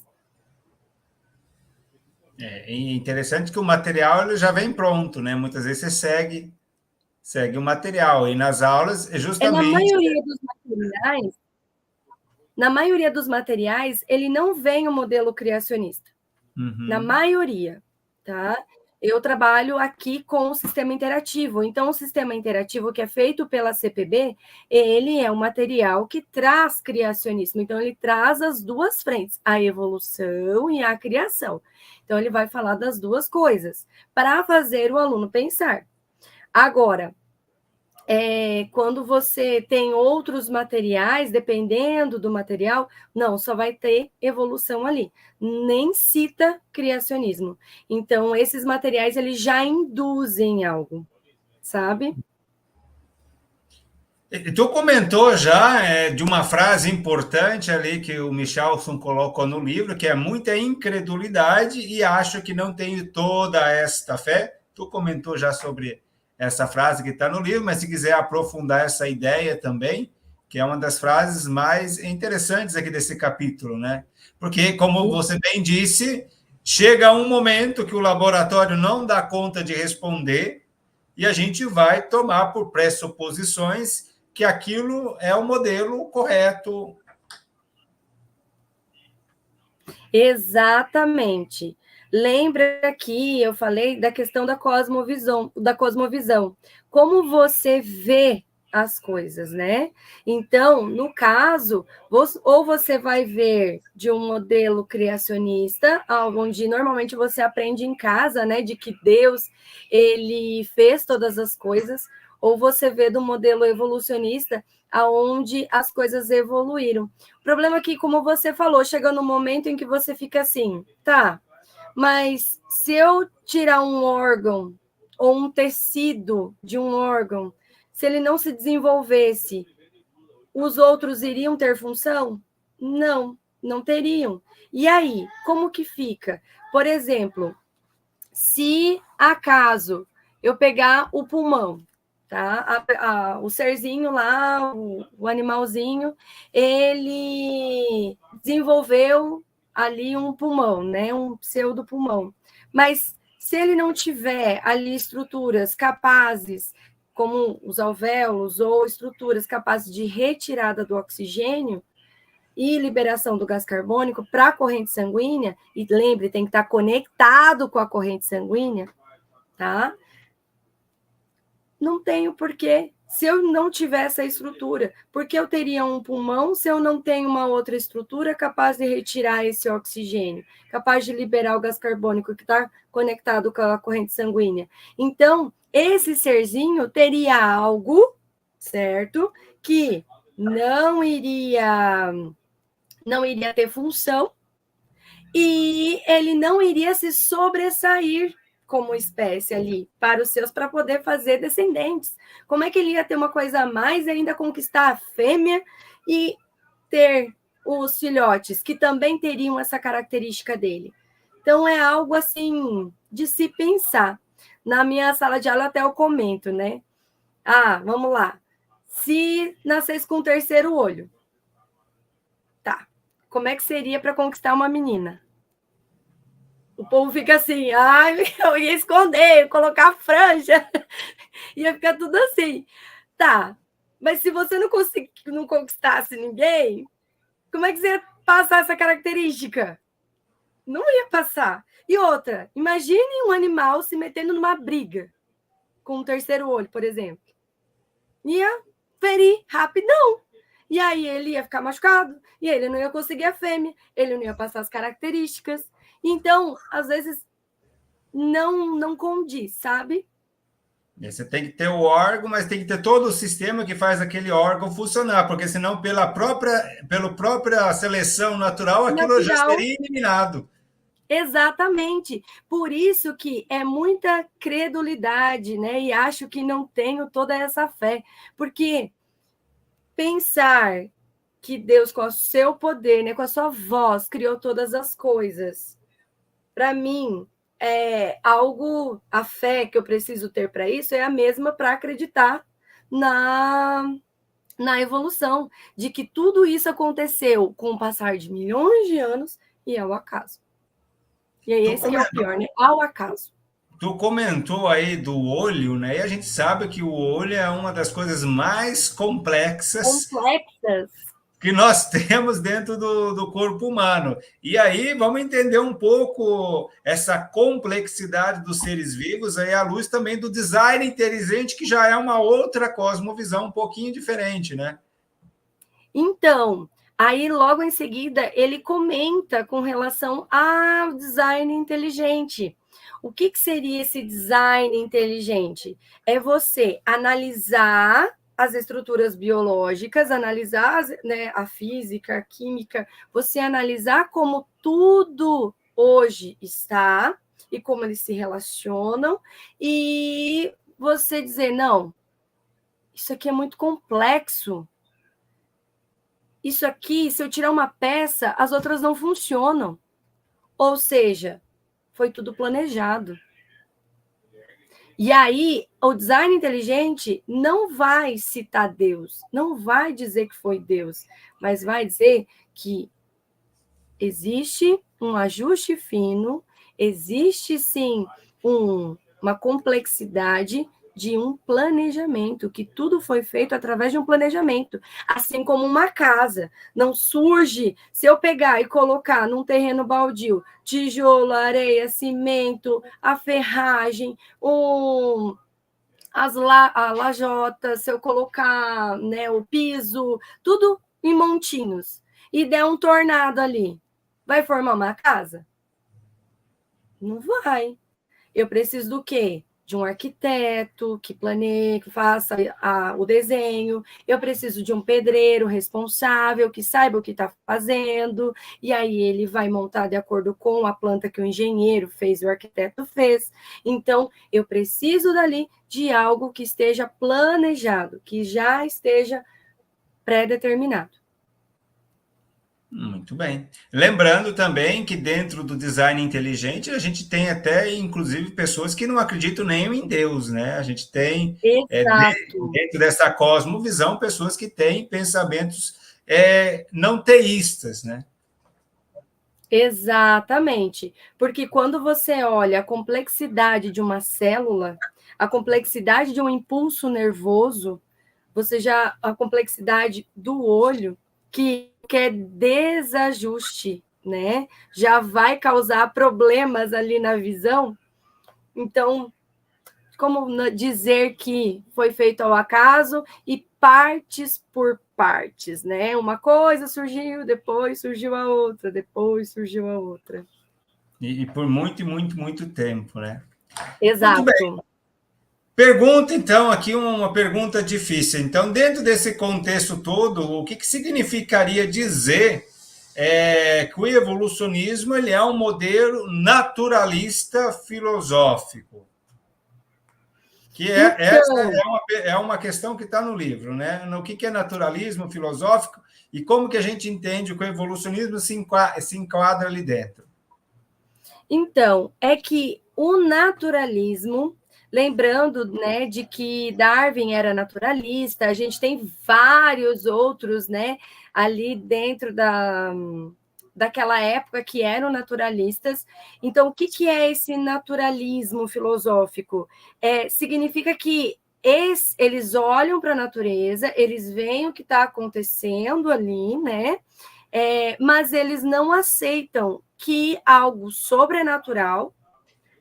É interessante que o material ele já vem pronto, né? Muitas vezes você segue o material, e nas aulas é Na justamente... maioria dos materiais, ele não vem o modelo criacionista. Na maioria, tá? Eu trabalho aqui com o sistema interativo. Então, o sistema interativo que é feito pela CPB, ele é um material que traz criacionismo. Então, ele traz as duas frentes, a evolução e a criação. Então, ele vai falar das duas coisas, para fazer o aluno pensar. Agora, quando você tem outros materiais, dependendo do material, não, só vai ter evolução ali. Nem cita criacionismo. Então, esses materiais, eles já induzem algo, sabe? Tu comentou já de uma frase importante ali que o Michelson colocou no livro, que é muita incredulidade e acho que não tenho toda esta fé. Tu comentou já sobre essa frase que está no livro, mas se quiser aprofundar essa ideia também, que é uma das frases mais interessantes aqui desse capítulo, né? Porque, como você bem disse, chega um momento que o laboratório não dá conta de responder e a gente vai tomar por pressuposições que aquilo é o modelo correto. Exatamente. Lembra que eu falei da questão da cosmovisão. Como você vê as coisas, né? Então, no caso, ou você vai ver de um modelo criacionista, onde normalmente você aprende em casa, né, de que Deus, ele fez todas as coisas, ou você vê do modelo evolucionista, aonde as coisas evoluíram. O problema é que, como você falou, chega no momento em que você fica assim, mas se eu tirar um órgão ou um tecido de um órgão, se ele não se desenvolvesse, os outros iriam ter função? Não teriam. E aí, como que fica? Por exemplo, se acaso eu pegar o pulmão, tá? O serzinho lá, o animalzinho, ele desenvolveu ali um pulmão, né? Um pseudopulmão. Mas se ele não tiver ali estruturas capazes, como os alvéolos, ou estruturas capazes de retirada do oxigênio e liberação do gás carbônico para a corrente sanguínea, e lembre, tem que estar conectado com a corrente sanguínea, tá? Não tenho porquê. Se eu não tiver essa estrutura, porque eu teria um pulmão se eu não tenho uma outra estrutura capaz de retirar esse oxigênio, capaz de liberar o gás carbônico que está conectado com a corrente sanguínea? Então, esse serzinho teria algo, certo? Que não iria ter função e ele não iria se sobressair como espécie ali para os seus, para poder fazer descendentes. Como é que ele ia ter uma coisa a mais e ainda conquistar a fêmea e ter os filhotes, que também teriam essa característica dele? Então, é algo assim de se pensar. Na minha sala de aula até eu comento, né? Vamos lá. Se nascesse com um terceiro olho, tá. Como é que seria para conquistar uma menina? O povo fica assim, eu ia esconder, colocar franja, ia ficar tudo assim. Tá, mas se você não conquistasse ninguém, como é que você ia passar essa característica? Não ia passar. E outra, imagine um animal se metendo numa briga com um terceiro olho, por exemplo. Ia ferir rapidão. E aí ele ia ficar machucado, e ele não ia conseguir a fêmea, ele não ia passar as características. Então, às vezes, não condiz, sabe? Você tem que ter o órgão, mas tem que ter todo o sistema que faz aquele órgão funcionar, porque senão, pela própria seleção natural, aquilo já Natural. seria eliminado. Exatamente. Por isso que é muita credulidade, né? E acho que não tenho toda essa fé. Porque pensar que Deus, com o seu poder, né, com a sua voz, criou todas as coisas, para mim, é algo, a fé que eu preciso ter para isso é a mesma para acreditar na evolução, de que tudo isso aconteceu com o passar de milhões de anos e é o acaso. E aí, esse que é o pior, né? Ao acaso. Tu comentou aí do olho, né? E a gente sabe que o olho é uma das coisas mais complexas que nós temos dentro do corpo humano. E aí vamos entender um pouco essa complexidade dos seres vivos, aí à luz também do design inteligente, que já é uma outra cosmovisão um pouquinho diferente, né? Então, aí logo em seguida ele comenta com relação ao design inteligente. O que seria esse design inteligente? É você analisar as estruturas biológicas, analisar, né, a física, a química, você analisar como tudo hoje está e como eles se relacionam, e você dizer, não, isso aqui é muito complexo. Isso aqui, se eu tirar uma peça, as outras não funcionam. Ou seja, foi tudo planejado. E aí, o design inteligente não vai citar Deus, não vai dizer que foi Deus, mas vai dizer que existe um ajuste fino, existe sim uma complexidade de um planejamento, que tudo foi feito através de um planejamento, assim como uma casa. Não surge, se eu pegar e colocar num terreno baldio, tijolo, areia, cimento, a ferragem, a lajota, se eu colocar, né, o piso, tudo em montinhos, e der um tornado ali, vai formar uma casa? Não vai. Eu preciso do quê? De um arquiteto que planeje, que faça o desenho. Eu preciso de um pedreiro responsável que saiba o que está fazendo. E aí ele vai montar de acordo com a planta que o engenheiro fez, o arquiteto fez. Então, eu preciso dali de algo que esteja planejado, que já esteja pré-determinado. Muito bem. Lembrando também que dentro do design inteligente a gente tem até, inclusive, pessoas que não acreditam nem em Deus, né? A gente tem, Exato. dentro dessa cosmovisão, pessoas que têm pensamentos não teístas, né? Exatamente. Porque quando você olha a complexidade de uma célula, a complexidade de um impulso nervoso, você já a complexidade do olho, que é desajuste, né? Já vai causar problemas ali na visão. Então, como dizer que foi feito ao acaso e partes por partes, né? Uma coisa surgiu, depois surgiu a outra, depois surgiu a outra. E por muito, muito, muito tempo, né? Muito bem. Exato. Pergunta, então, aqui uma pergunta difícil. Então, dentro desse contexto todo, o que significaria dizer que o evolucionismo ele é um modelo naturalista filosófico? Que essa Então, é uma questão que está no livro, né? No que é naturalismo filosófico e como que a gente entende que o evolucionismo se enquadra ali dentro. Então, é que o naturalismo, lembrando, né, de que Darwin era naturalista, a gente tem vários outros, né, ali dentro daquela época que eram naturalistas. Então, o que é esse naturalismo filosófico? Significa que eles olham para a natureza, eles veem o que está acontecendo ali, né? Mas eles não aceitam que algo sobrenatural,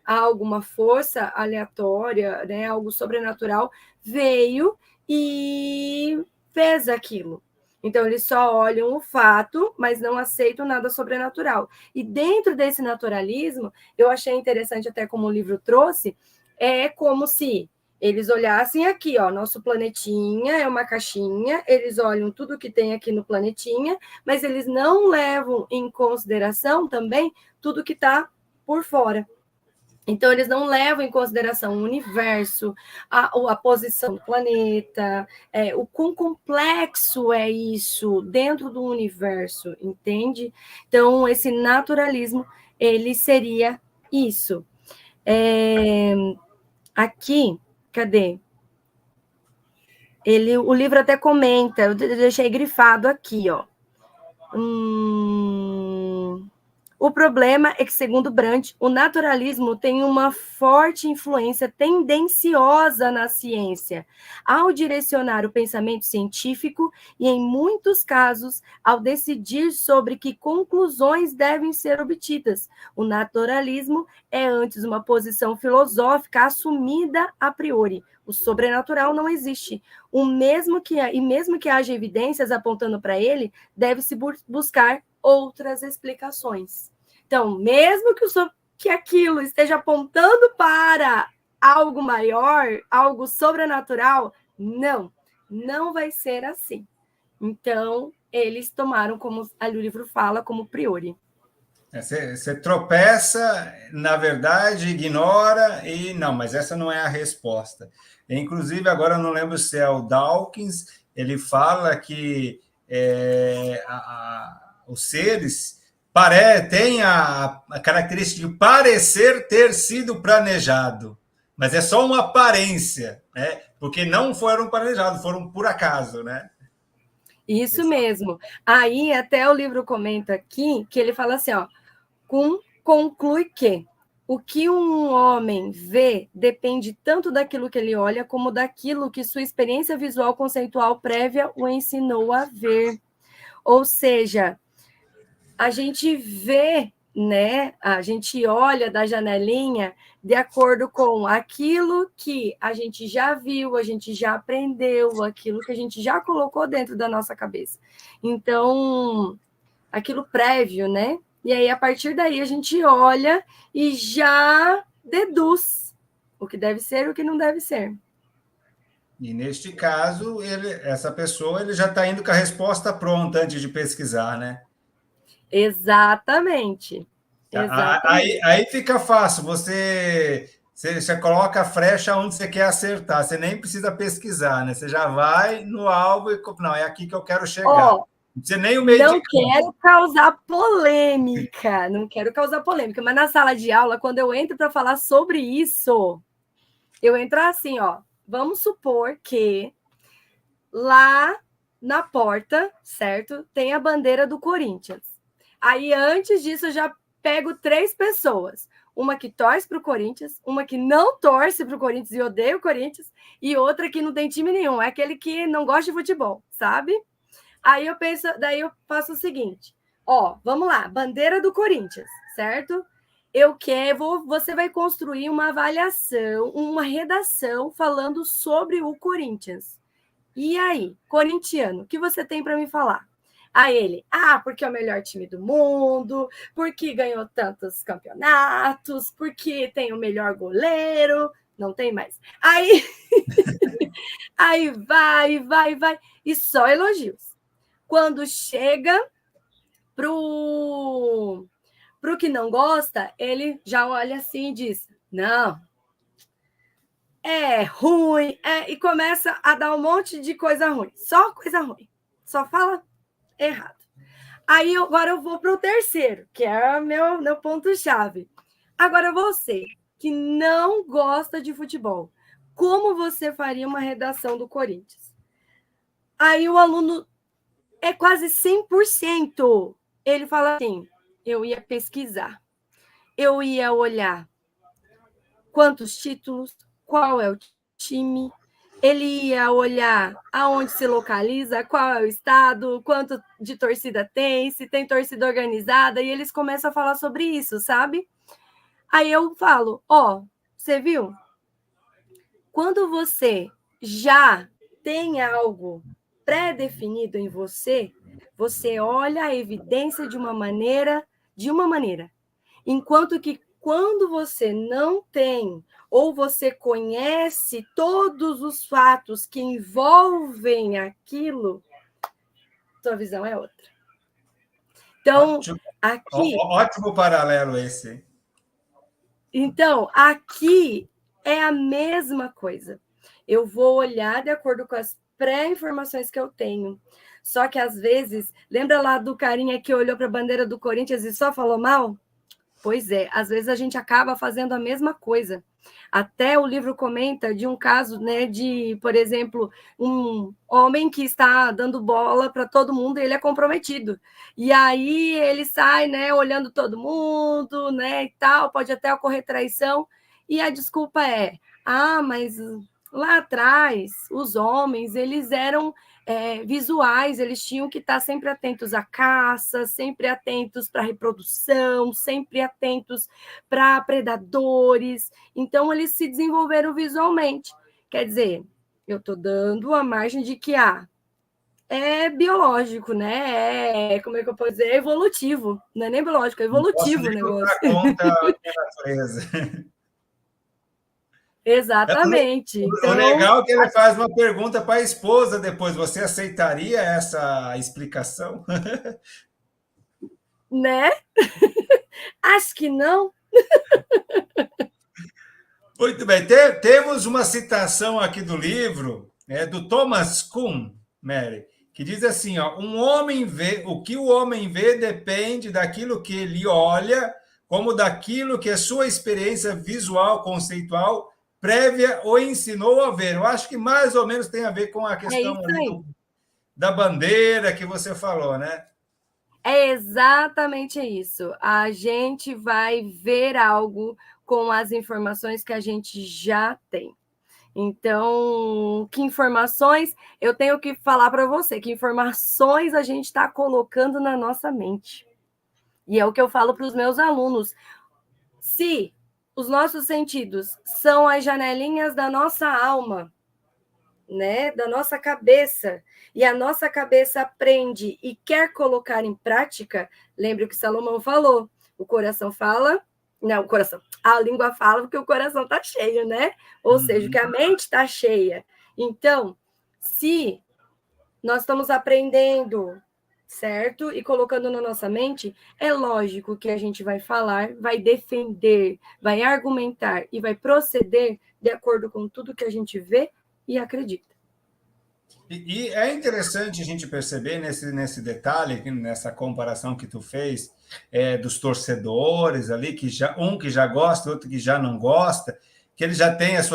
alguma força aleatória, né, algo sobrenatural, veio e fez aquilo. Então, eles só olham o fato, mas não aceitam nada sobrenatural. E dentro desse naturalismo, eu achei interessante, até como o livro trouxe, é como se eles olhassem aqui, ó, nosso planetinha é uma caixinha, eles olham tudo que tem aqui no planetinha, mas eles não levam em consideração também tudo que está por fora. Então, eles não levam em consideração o universo, a posição do planeta, o quão complexo é isso dentro do universo, entende? Então, esse naturalismo, ele seria isso. Aqui, cadê? O livro até comenta, eu deixei grifado aqui, ó. O problema é que, segundo Brandt, o naturalismo tem uma forte influência tendenciosa na ciência, ao direcionar o pensamento científico e, em muitos casos, ao decidir sobre que conclusões devem ser obtidas. O naturalismo é antes uma posição filosófica assumida a priori. O sobrenatural não existe. Mesmo que haja evidências apontando para ele, deve-se buscar outras explicações. Então, mesmo que aquilo esteja apontando para algo maior, algo sobrenatural, não vai ser assim. Então, eles tomaram, como o livro fala, como priori. Você tropeça, na verdade, ignora e não, mas essa não é a resposta. Inclusive, agora eu não lembro se é o Dawkins, ele fala que os seres têm a característica de parecer ter sido planejado, mas é só uma aparência, né? Porque não foram planejados, foram por acaso, né? Isso mesmo. Aí até o livro comenta aqui que ele fala assim, ó, conclui que o que um homem vê depende tanto daquilo que ele olha como daquilo que sua experiência visual conceitual prévia o ensinou a ver. Ou seja, a gente vê, né? A gente olha da janelinha de acordo com aquilo que a gente já viu, a gente já aprendeu, aquilo que a gente já colocou dentro da nossa cabeça. Então, aquilo prévio, né? E aí, a partir daí, a gente olha e já deduz o que deve ser e o que não deve ser. E neste caso, essa pessoa ele já está indo com a resposta pronta antes de pesquisar, né? Exatamente. Exatamente. Aí fica fácil, você coloca a flecha onde você quer acertar, você nem precisa pesquisar, né? Você já vai no alvo e não, é aqui que eu quero chegar. Ó, Não precisa nem o meio Não de campo. quero causar polêmica, não quero causar polêmica, mas na sala de aula, quando eu entro para falar sobre isso, eu entro assim, ó. Vamos supor que lá na porta, certo? Tem a bandeira do Corinthians. Aí, antes disso, eu já pego 3 pessoas. Uma que torce para o Corinthians, uma que não torce para o Corinthians e odeia o Corinthians, e outra que não tem time nenhum, é aquele que não gosta de futebol, sabe? Aí eu penso, daí eu faço o seguinte: ó, vamos lá, bandeira do Corinthians, certo? Você vai construir uma avaliação, uma redação falando sobre o Corinthians. E aí, corintiano, o que você tem para me falar? A ele, porque é o melhor time do mundo, porque ganhou tantos campeonatos, porque tem o melhor goleiro, não tem mais. Aí, aí vai, e só elogios. Quando chega pro que não gosta, ele já olha assim e diz: não, é ruim, e começa a dar um monte de coisa ruim, só coisa ruim, só fala errado. Aí agora eu vou para o terceiro, que é o meu ponto-chave. Agora você, que não gosta de futebol, como você faria uma redação do Corinthians? Aí o aluno é quase 100%. Ele fala assim: eu ia pesquisar, eu ia olhar quantos títulos, qual é o time, ele ia olhar aonde se localiza, qual é o estado, quanto de torcida tem, se tem torcida organizada, e eles começam a falar sobre isso, sabe? Aí eu falo: ó, você viu? Quando você já tem algo pré-definido em você, você olha a evidência de uma maneira. Enquanto que quando você não tem, ou você conhece todos os fatos que envolvem aquilo, sua visão é outra. Então, Ótimo, aqui. ótimo paralelo esse. Então, aqui é a mesma coisa. Eu vou olhar de acordo com as pré-informações que eu tenho. Só que, às vezes, lembra lá do carinha que olhou para a bandeira do Corinthians e só falou mal? Pois é, às vezes a gente acaba fazendo a mesma coisa. Até o livro comenta de um caso, né, de, por exemplo, um homem que está dando bola para todo mundo e ele é comprometido. E aí ele sai, né, olhando todo mundo, né, e tal, pode até ocorrer traição. E a desculpa é: mas lá atrás os homens, eles eram visuais, eles tinham que estar sempre atentos à caça, sempre atentos para a reprodução, sempre atentos para predadores. Então, eles se desenvolveram visualmente. Quer dizer, eu estou dando a margem de que é biológico, né? Como é que eu posso dizer? É evolutivo. Não é nem biológico, é Não posso evolutivo o nem negócio. lutar contra a minha natureza. Exatamente. O Então, legal é que ele faz uma pergunta para a esposa depois. Você aceitaria essa explicação? né? Acho que não. Muito bem. Temos uma citação aqui do livro, do Thomas Kuhn, Mary, que diz assim: ó, o que o homem vê depende daquilo que ele olha, como daquilo que a sua experiência visual, conceitual, prévia o ensinou a ver. Eu acho que mais ou menos tem a ver com a É questão isso ali aí. da bandeira que você falou, né? É exatamente isso. A gente vai ver algo com as informações que a gente já tem. Então, que informações eu tenho que falar para você? Que informações a gente está colocando na nossa mente? E é o que eu falo para os meus alunos. Se os nossos sentidos são as janelinhas da nossa alma, né, da nossa cabeça, e a nossa cabeça aprende e quer colocar em prática, lembre o que Salomão falou: o coração fala, não, o coração, a língua fala porque o coração está cheio, né? Ou seja, que a mente está cheia. Então, se nós estamos aprendendo, certo? E colocando na nossa mente, é lógico que a gente vai falar, vai defender, vai argumentar e vai proceder de acordo com tudo que a gente vê e acredita. E é interessante a gente perceber nesse detalhe, nessa comparação que tu fez, dos torcedores ali, que já gosta, outro que já não gosta, que ele já tem as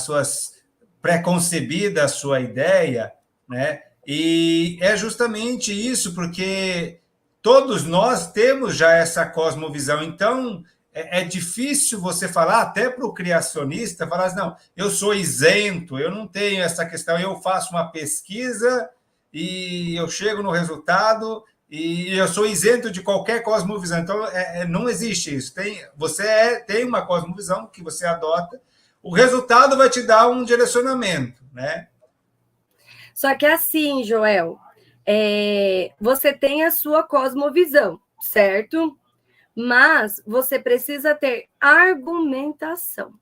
suas preconcebidas, a sua ideia, né? E é justamente isso, porque todos nós temos já essa cosmovisão. Então, é difícil você falar, até para o criacionista, falar assim, não, eu sou isento, eu não tenho essa questão, eu faço uma pesquisa e eu chego no resultado e eu sou isento de qualquer cosmovisão. Então, não existe isso. Tem uma cosmovisão que você adota, o resultado vai te dar um direcionamento, né? Só que assim, Joel, você tem a sua cosmovisão, certo? Mas você precisa ter argumentação.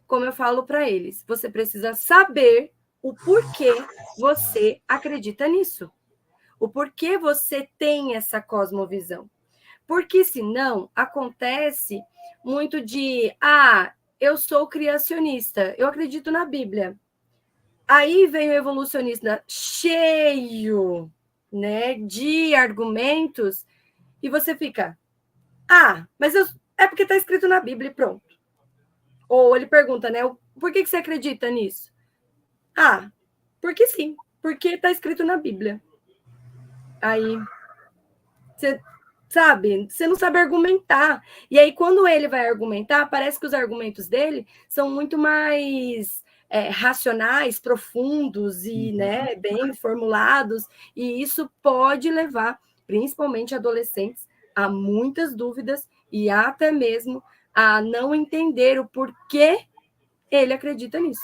Como eu falo para eles, você precisa saber o porquê você acredita nisso. O porquê você tem essa cosmovisão. Porque senão acontece muito de, eu sou criacionista, eu acredito na Bíblia. Aí vem o evolucionista cheio, né, de argumentos e você fica, mas é porque está escrito na Bíblia e pronto. Ou ele pergunta, né, por que você acredita nisso? Porque sim, porque está escrito na Bíblia. Aí você sabe, você não sabe argumentar. E aí, quando ele vai argumentar, parece que os argumentos dele são muito mais racionais, profundos e né, bem formulados, e isso pode levar, principalmente adolescentes, a muitas dúvidas e até mesmo a não entender o porquê ele acredita nisso.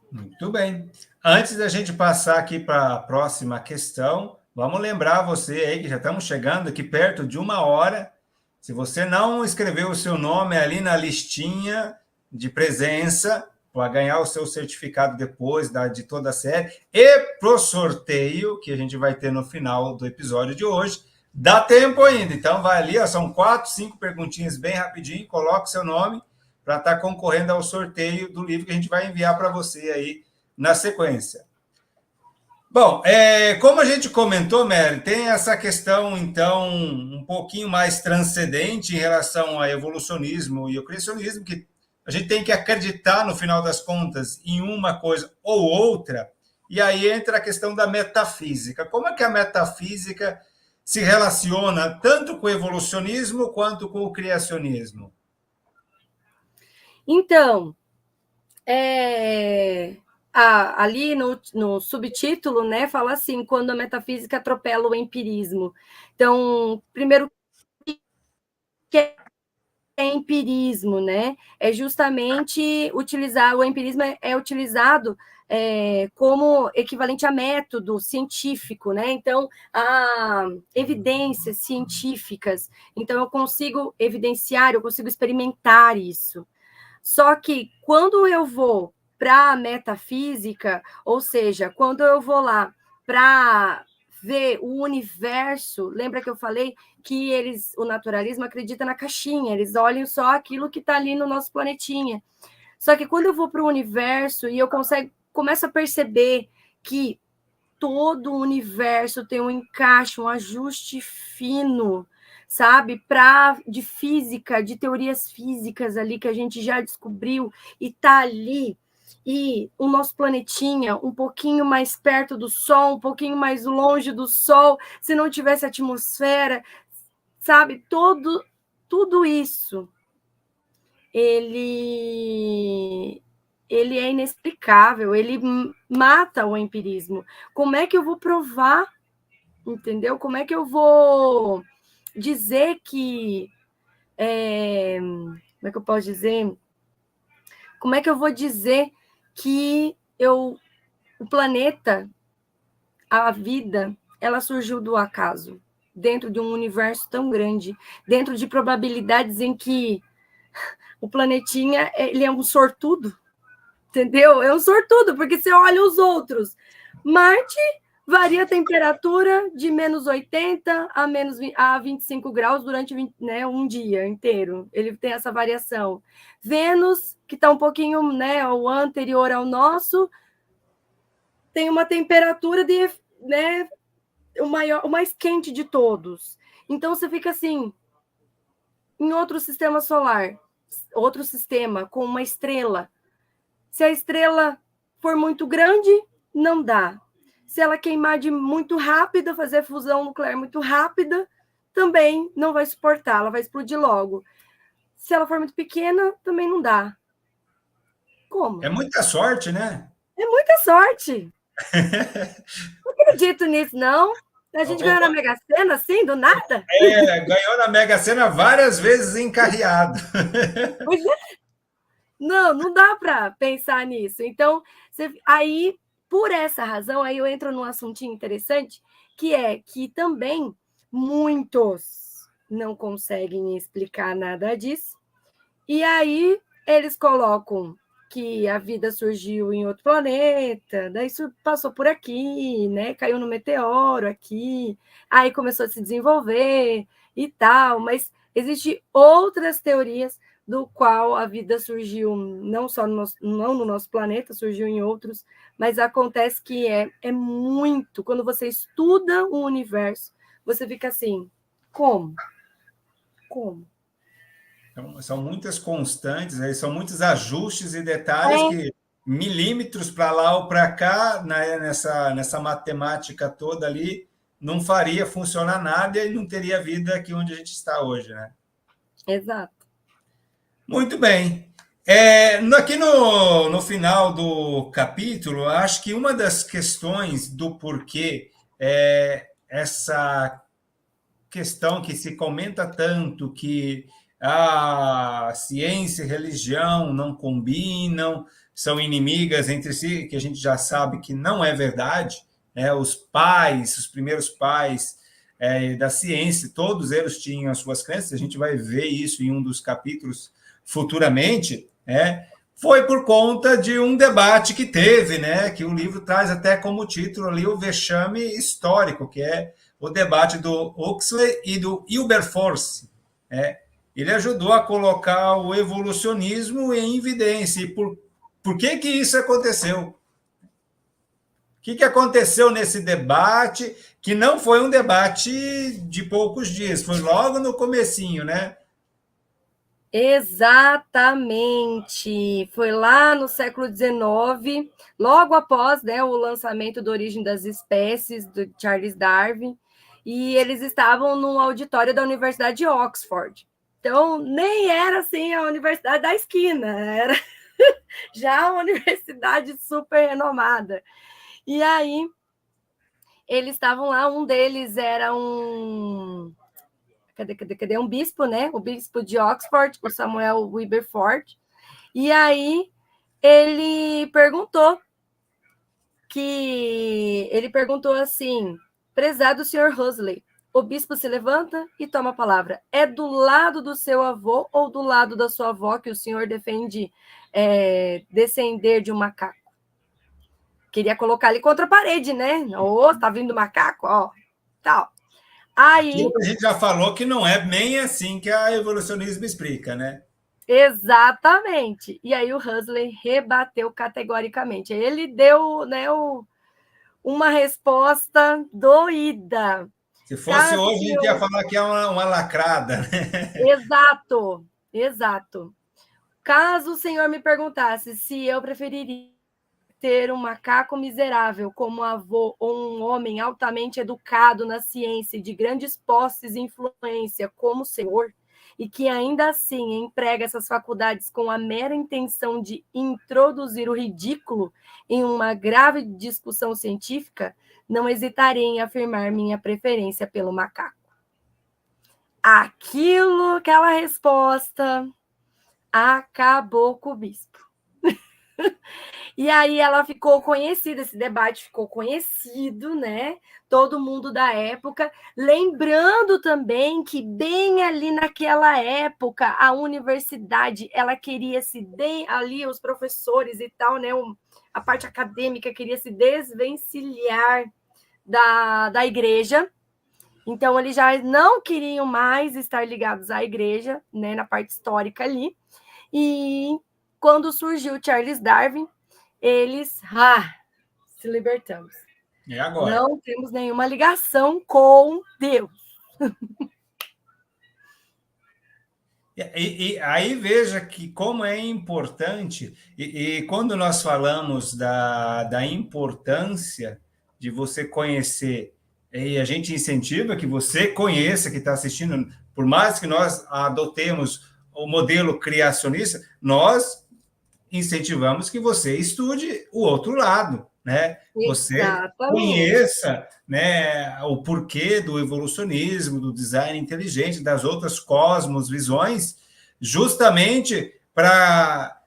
Muito bem. Antes da gente passar aqui para a próxima questão, vamos lembrar você aí que já estamos chegando aqui perto de 1 hora. Se você não escreveu o seu nome ali na listinha de presença, para ganhar o seu certificado depois de toda a série, e para o sorteio que a gente vai ter no final do episódio de hoje, dá tempo ainda. Então vai ali, são 4, 5 perguntinhas bem rapidinho, coloca o seu nome para estar concorrendo ao sorteio do livro que a gente vai enviar para você aí na sequência. Bom, como a gente comentou, Mary, tem essa questão, então, um pouquinho mais transcendente em relação ao evolucionismo e ao criacionismo, que a gente tem que acreditar, no final das contas, em uma coisa ou outra, e aí entra a questão da metafísica. Como é que a metafísica se relaciona tanto com o evolucionismo quanto com o criacionismo? Então, ali no subtítulo, né, fala assim, quando a metafísica atropela o empirismo. Então, primeiro, que é empirismo, né? É justamente utilizar, o empirismo é utilizado como equivalente a método científico, né? Então, a evidências científicas. Então, eu consigo evidenciar, eu consigo experimentar isso. Só que quando eu vou para a metafísica, ou seja, quando eu vou lá para ver o universo, lembra que eu falei que o naturalismo acredita na caixinha, eles olham só aquilo que está ali no nosso planetinha. Só que quando eu vou para o universo e eu começo a perceber que todo o universo tem um encaixe, um ajuste fino, sabe? De física, de teorias físicas ali que a gente já descobriu e está ali. E o nosso planetinha um pouquinho mais perto do Sol, um pouquinho mais longe do Sol, se não tivesse atmosfera, sabe? Tudo isso, ele é inexplicável, ele mata o empirismo. Como é que eu vou provar, entendeu? Como é que eu vou dizer que... como é que eu posso dizer? Como é que eu vou dizer que o planeta, a vida, ela surgiu do acaso, dentro de um universo tão grande, dentro de probabilidades em que o planetinha ele é um sortudo, entendeu? É um sortudo, porque você olha os outros. Marte varia a temperatura de menos 80 a 25 graus durante um dia inteiro. Ele tem essa variação. Vênus, que está um pouquinho o anterior ao nosso, tem uma temperatura né, o mais quente de todos. Então você fica assim, em outro sistema solar, outro sistema com uma estrela. Se a estrela for muito grande, não dá. Se ela queimar de muito rápido, fazer fusão nuclear muito rápida, também não vai suportar, ela vai explodir logo. Se ela for muito pequena, também não dá. Como? É muita sorte, né? É muita sorte. Não acredito nisso, não. A gente ganhou na Mega Sena assim, do nada? Ganhou na Mega Sena várias vezes encarreado. Pois é. Não, não dá para pensar nisso. Então, aí, por essa razão, aí eu entro num assuntinho interessante, que é que também muitos não conseguem explicar nada disso. E aí eles colocam que a vida surgiu em outro planeta, daí isso passou por aqui, né? Caiu no meteoro aqui, aí começou a se desenvolver e tal, mas existem outras teorias do qual a vida surgiu não só não no nosso planeta, surgiu em outros, mas acontece que é muito, quando você estuda o universo, você fica assim, como? Como? Então, são muitas constantes, são muitos ajustes e detalhes que milímetros para lá ou para cá, né, nessa matemática toda ali, não faria funcionar nada e não teria vida aqui onde a gente está hoje, né? Exato. Muito bem. Aqui no final do capítulo, acho que uma das questões do porquê essa questão que se comenta tanto que a ciência e religião não combinam, são inimigas entre si, que a gente já sabe que não é verdade, né? Os primeiros pais da ciência, todos eles tinham as suas crenças, a gente vai ver isso em um dos capítulos futuramente, foi por conta de um debate que teve, né? Que o livro traz até como título ali o vexame histórico, que é o debate do Huxley e do Wilberforce. Ele ajudou a colocar o evolucionismo em evidência. E por que isso aconteceu? O que aconteceu nesse debate, que não foi um debate de poucos dias, foi logo no comecinho, né? Exatamente. Foi lá no século XIX, logo após, né, o lançamento da Origem das Espécies, do Charles Darwin, e eles estavam no auditório da Universidade de Oxford. Então, nem era assim a universidade da esquina, era já uma universidade super renomada. E aí, eles estavam lá, um deles era um um bispo, né? O bispo de Oxford, o Samuel Wilberforce. E aí ele perguntou assim: prezado senhor Huxley, o bispo se levanta e toma a palavra. É do lado do seu avô ou do lado da sua avó que o senhor defende descender de um macaco? Queria colocar ele contra a parede, né? Ô, tá vindo macaco, ó, tal. Aí, aquilo que a gente já falou que não é bem assim que a evolucionismo explica, né? exatamente. E aí o Huxley rebateu categoricamente. Ele deu, né, uma resposta doída. Se fosse Caso hoje, a gente ia falar que é uma lacrada, né? Exato, exato. Caso o senhor me perguntasse se eu preferiria ter um macaco miserável como avô ou um homem altamente educado na ciência e de grandes posses e influência como o senhor, e que ainda assim emprega essas faculdades com a mera intenção de introduzir o ridículo em uma grave discussão científica, não hesitarei em afirmar minha preferência pelo macaco. Aquela resposta acabou com o bispo. E aí ela ficou conhecida, esse debate ficou conhecido, né? Todo mundo da época, lembrando também que bem ali naquela época a universidade, ela queria ali os professores e tal, né? A parte acadêmica queria se desvencilhar da igreja. Então eles já não queriam mais estar ligados à igreja, né? Na parte histórica ali. E quando surgiu Charles Darwin, eles se libertamos. E agora? Não temos nenhuma ligação com Deus. E aí veja que como é importante, e quando nós falamos da importância de você conhecer, e a gente incentiva que você conheça, que está assistindo, por mais que nós adotemos o modelo criacionista, nós incentivamos que você estude o outro lado, né? Você Exatamente. conheça, né, o porquê do evolucionismo, do design inteligente, das outras cosmosvisões, justamente para...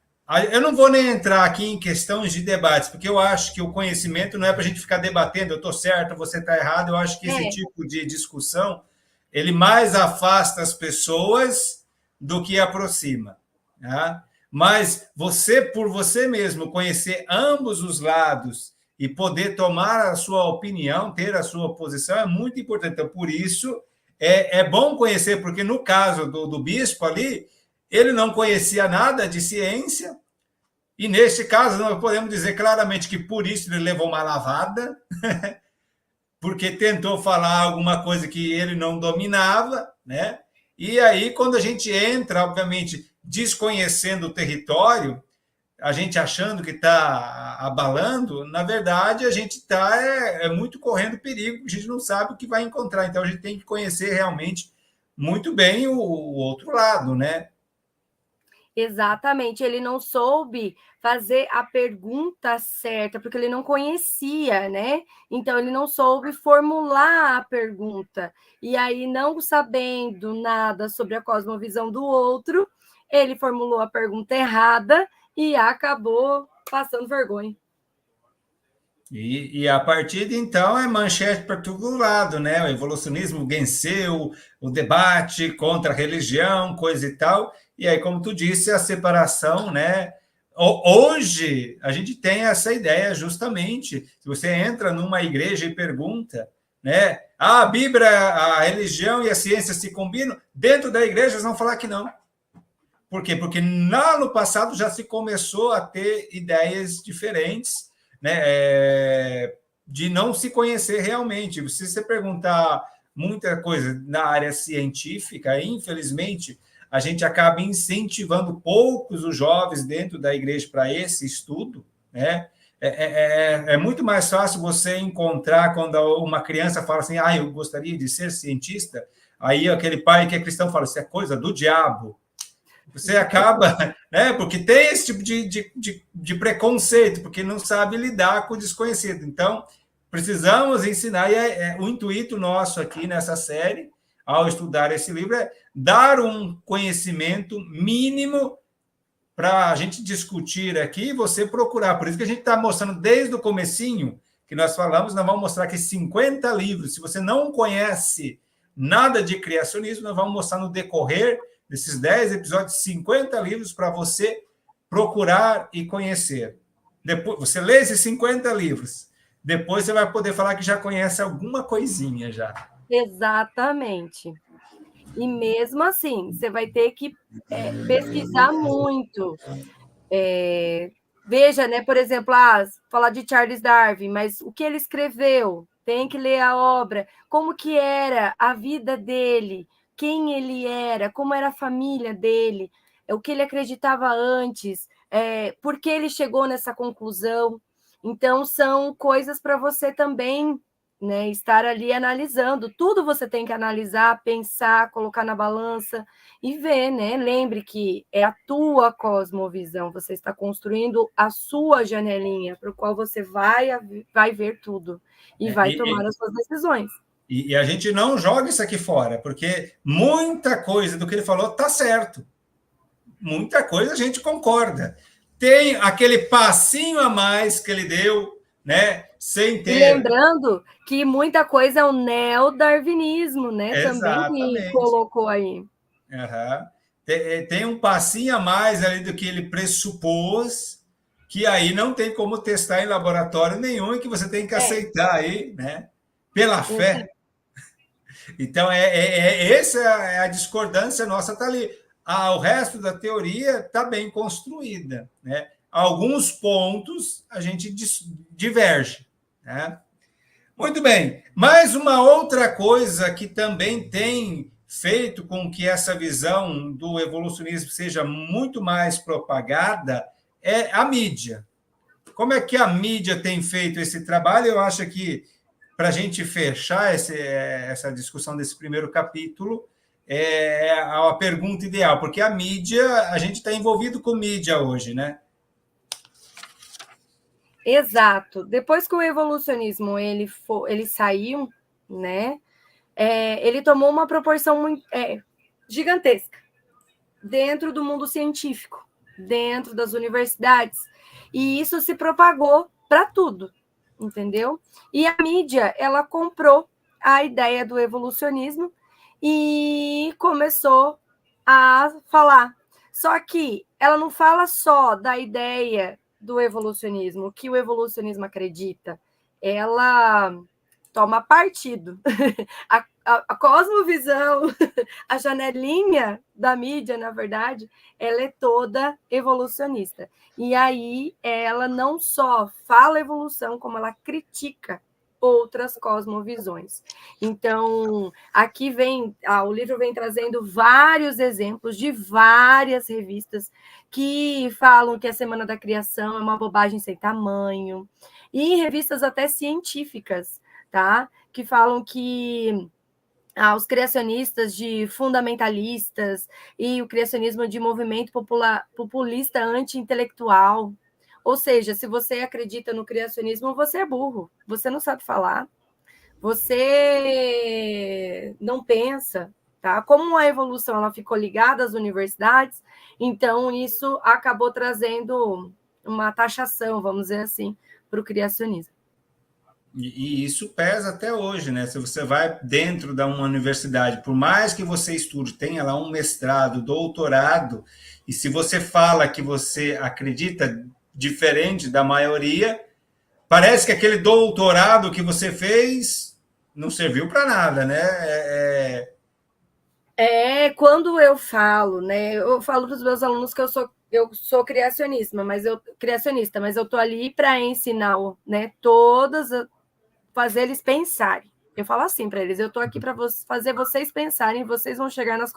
Eu não vou nem entrar aqui em questões de debates, porque eu acho que o conhecimento não é para a gente ficar debatendo, eu estou certo, você está errado. Eu acho que esse tipo de discussão, ele mais afasta as pessoas do que aproxima, tá? Mas você, por você mesmo, conhecer ambos os lados e poder tomar a sua opinião, ter a sua posição, é muito importante. Então, por isso, é bom conhecer, porque no caso do bispo ali, ele não conhecia nada de ciência, e neste caso, nós podemos dizer claramente que por isso ele levou uma lavada, porque tentou falar alguma coisa que ele não dominava, né? E aí, quando a gente entra, obviamente, desconhecendo o território, a gente achando que está abalando, na verdade, a gente está muito correndo perigo, a gente não sabe o que vai encontrar. Então, a gente tem que conhecer realmente muito bem o outro lado, né? Exatamente, ele não soube fazer a pergunta certa, porque ele não conhecia, né? Então, ele não soube formular a pergunta. E aí, não sabendo nada sobre a cosmovisão do outro, ele formulou a pergunta errada e acabou passando vergonha. E a partir de então é manchete para todo lado, né? O evolucionismo venceu, o debate contra a religião, coisa e tal. E aí, como tu disse, a separação, né? Hoje a gente tem essa ideia justamente. Se você entra numa igreja e pergunta, né? Ah, a Bíblia, a religião e a ciência se combinam, dentro da igreja eles vão falar que não. Por quê? Porque lá no passado já se começou a ter ideias diferentes, né, de não se conhecer realmente. Se você perguntar muita coisa na área científica, infelizmente, a gente acaba incentivando poucos os jovens dentro da igreja para esse estudo, né? É muito mais fácil você encontrar quando uma criança fala assim, eu gostaria de ser cientista, aí aquele pai que é cristão fala, isso é coisa do diabo. Você acaba, né? Porque tem esse tipo de preconceito, porque não sabe lidar com o desconhecido. Então, precisamos ensinar, e o intuito nosso aqui nessa série, ao estudar esse livro, é dar um conhecimento mínimo para a gente discutir aqui e você procurar. Por isso que a gente está mostrando desde o comecinho, que nós falamos, nós vamos mostrar aqui 50 livros. Se você não conhece nada de criacionismo, nós vamos mostrar no decorrer desses 10 episódios, 50 livros para você procurar e conhecer. Depois, você lê esses 50 livros, depois você vai poder falar que já conhece alguma coisinha já. Exatamente. E mesmo assim, você vai ter que pesquisar muito. Veja, né, por exemplo, falar de Charles Darwin, mas o que ele escreveu? Tem que ler a obra. Como que era a vida dele? Quem ele era? Como era a família dele? O que ele acreditava antes? Por que ele chegou nessa conclusão? Então, são coisas para você também, né, estar ali analisando. Tudo você tem que analisar, pensar, colocar na balança e ver, né? Lembre que é a tua cosmovisão, você está construindo a sua janelinha para o qual você vai ver tudo e vai tomar as suas decisões. E a gente não joga isso aqui fora, porque muita coisa do que ele falou está certo. Muita coisa a gente concorda. Tem aquele passinho a mais que ele deu, né? Sem ter... E lembrando que muita coisa é o neodarwinismo, né? Exatamente. Também que colocou aí. Uhum. Tem um passinho a mais ali do que ele pressupôs, que aí não tem como testar em laboratório nenhum e que você tem que aceitar aí, né? Pela fé. Então, essa é a discordância nossa, está ali. O resto da teoria está bem construída, né? Alguns pontos a gente diverge, né? Muito bem. Mais uma outra coisa que também tem feito com que essa visão do evolucionismo seja muito mais propagada é a mídia. Como é que a mídia tem feito esse trabalho? Eu acho que, para a gente fechar essa discussão desse primeiro capítulo, é a pergunta ideal, porque a mídia, a gente está envolvido com mídia hoje, né? Exato. Depois que o evolucionismo ele saiu, né? Ele tomou uma proporção muito gigantesca dentro do mundo científico, dentro das universidades, e isso se propagou para tudo, entendeu? E a mídia ela comprou a ideia do evolucionismo e começou a falar. Só que ela não fala só da ideia do evolucionismo, o que o evolucionismo acredita. Ela toma partido. A cosmovisão, a janelinha da mídia, na verdade, ela é toda evolucionista. E aí ela não só fala evolução, como ela critica outras cosmovisões. Então, aqui vem, o livro vem trazendo vários exemplos de várias revistas que falam que a Semana da Criação é uma bobagem sem tamanho, e revistas até científicas, tá? Que falam que os criacionistas de fundamentalistas e o criacionismo de movimento populista anti-intelectual. Ou seja, se você acredita no criacionismo, você é burro, você não sabe falar, você não pensa, tá? Como a evolução ela ficou ligada às universidades, então isso acabou trazendo uma taxação, vamos dizer assim, para o criacionismo. E isso pesa até hoje, né? Se você vai dentro de uma universidade, por mais que você estude, tenha lá um mestrado, doutorado, e se você fala que você acredita diferente da maioria, parece que aquele doutorado que você fez não serviu para nada, né? Quando eu falo, né? Eu falo para os meus alunos que eu sou criacionista, mas eu tô ali para ensinar, né? Fazer eles pensarem. Eu falo assim para eles: eu estou aqui para fazer vocês pensarem, vocês vão chegar às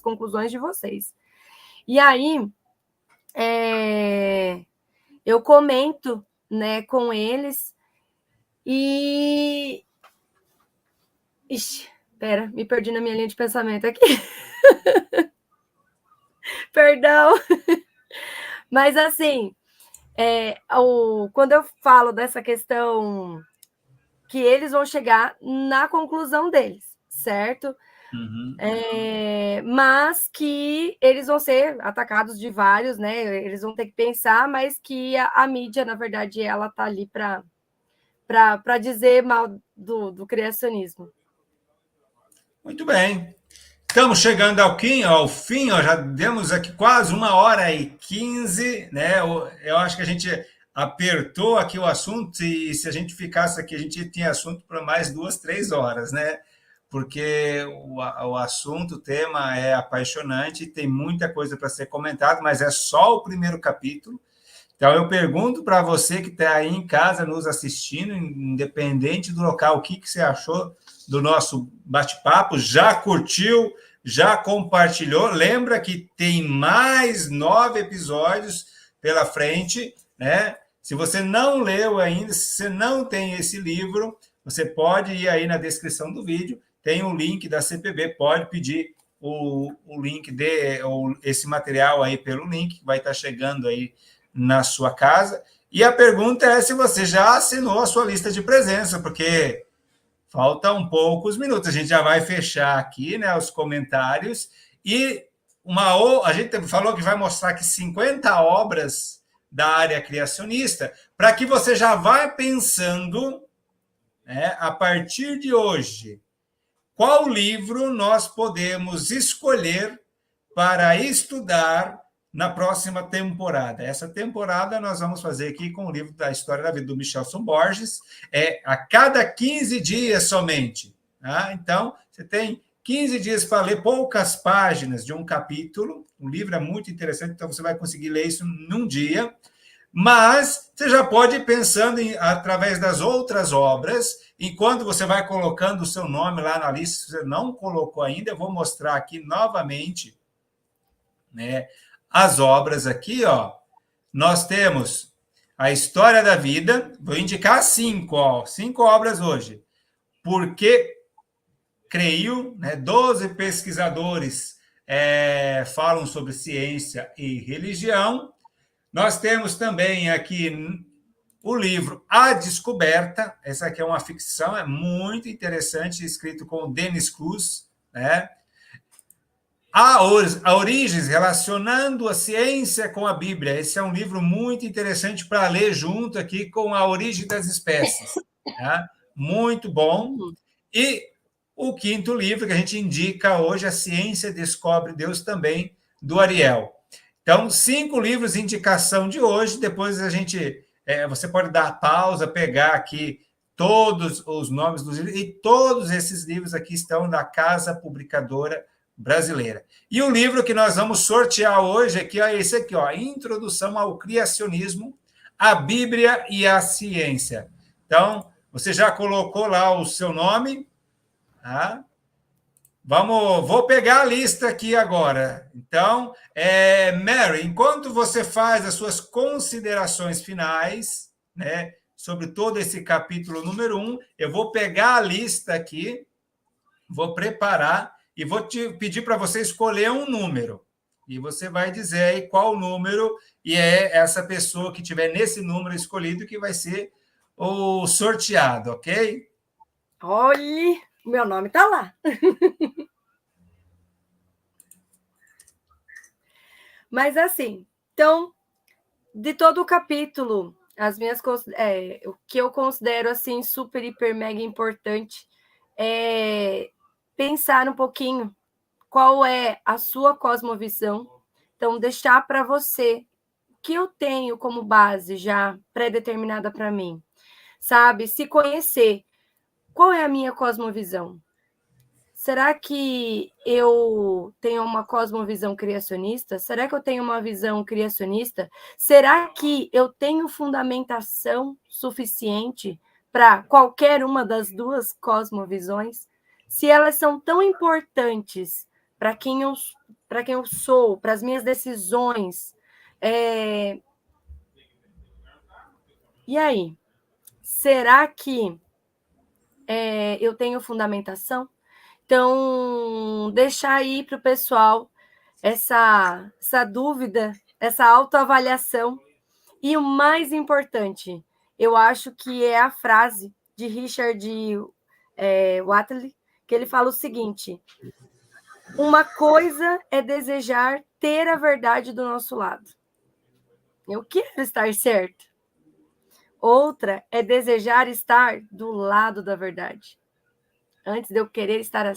conclusões de vocês. E aí, eu comento, né, com eles e. Ixi, pera, me perdi na minha linha de pensamento aqui. Perdão. Mas assim, quando eu falo dessa questão que eles vão chegar na conclusão deles, certo? Uhum. Mas que eles vão ser atacados de vários, né? Eles vão ter que pensar, mas que a mídia, na verdade, ela está ali para dizer mal do criacionismo. Muito bem. Estamos chegando ao fim, ó, já demos aqui quase 1h15, né? Eu acho que a gente apertou aqui o assunto, e se a gente ficasse aqui, a gente tinha assunto para mais 2, 3 horas, né? Porque o assunto, o tema é apaixonante, tem muita coisa para ser comentado, mas é só o primeiro capítulo. Então, eu pergunto para você que está aí em casa nos assistindo, independente do local, o que você achou do nosso bate-papo? Já curtiu? Já compartilhou? Lembra que tem mais 9 episódios pela frente, né? Se você não leu ainda, se você não tem esse livro, você pode ir aí na descrição do vídeo, tem um link da CPB, pode pedir o link esse material aí pelo link, que vai estar chegando aí na sua casa. E a pergunta é se você já assinou a sua lista de presença, porque faltam poucos minutos. A gente já vai fechar aqui, né, os comentários. E a gente falou que vai mostrar aqui 50 obras da área criacionista, para que você já vá pensando, né, a partir de hoje, qual livro nós podemos escolher para estudar na próxima temporada. Essa temporada nós vamos fazer aqui com o livro da História da Vida do Michelson Borges, a cada 15 dias somente. Tá? Então, você tem 15 dias para ler poucas páginas de um capítulo. O livro é muito interessante, então você vai conseguir ler isso num dia. Mas você já pode ir pensando através das outras obras, enquanto você vai colocando o seu nome lá na lista, se você não colocou ainda, eu vou mostrar aqui novamente, né, as obras aqui, ó. Nós temos a História da Vida, vou indicar 5 obras hoje. Porque creio, né, 12 pesquisadores falam sobre ciência e religião. Nós temos também aqui o livro A Descoberta, essa aqui é uma ficção, é muito interessante, escrito com o Denis Cruz, né? A Origens, relacionando a ciência com a Bíblia. Esse é um livro muito interessante para ler junto aqui com A Origem das Espécies. Tá? Muito bom. E o 5º livro que a gente indica hoje, A Ciência Descobre Deus, também, do Ariel. Então, 5 livros de indicação de hoje, depois a gente... você pode dar pausa, pegar aqui todos os nomes dos livros, e todos esses livros aqui estão na Casa Publicadora Brasileira. E o livro que nós vamos sortear hoje aqui é esse aqui, ó, Introdução ao Criacionismo, a Bíblia e a Ciência. Então, você já colocou lá o seu nome, tá? Vou pegar a lista aqui agora. Então, Mary, enquanto você faz as suas considerações finais, né, sobre todo esse capítulo número 1, eu vou pegar a lista aqui, vou preparar e vou te pedir para você escolher um número. E você vai dizer aí qual número, e é essa pessoa que tiver nesse número escolhido que vai ser o sorteado, ok? Olhe, meu nome está lá. Mas assim, então, de todo o capítulo, o que eu considero assim super, hiper, mega importante é pensar um pouquinho qual é a sua cosmovisão. Então, deixar para você o que eu tenho como base já pré-determinada para mim, sabe? Se conhecer. Qual é a minha cosmovisão? Será que eu tenho uma cosmovisão criacionista? Será que eu tenho uma visão criacionista? Será que eu tenho fundamentação suficiente para qualquer uma das duas cosmovisões? Se elas são tão importantes para quem eu sou, para as minhas decisões, e aí? Será que eu tenho fundamentação? Então, deixar aí para o pessoal essa dúvida, essa autoavaliação. E o mais importante, eu acho que é a frase de Richard Whatley, que ele fala o seguinte: uma coisa é desejar ter a verdade do nosso lado. Eu quero estar certo. Outra é desejar estar do lado da verdade. Antes de eu querer estar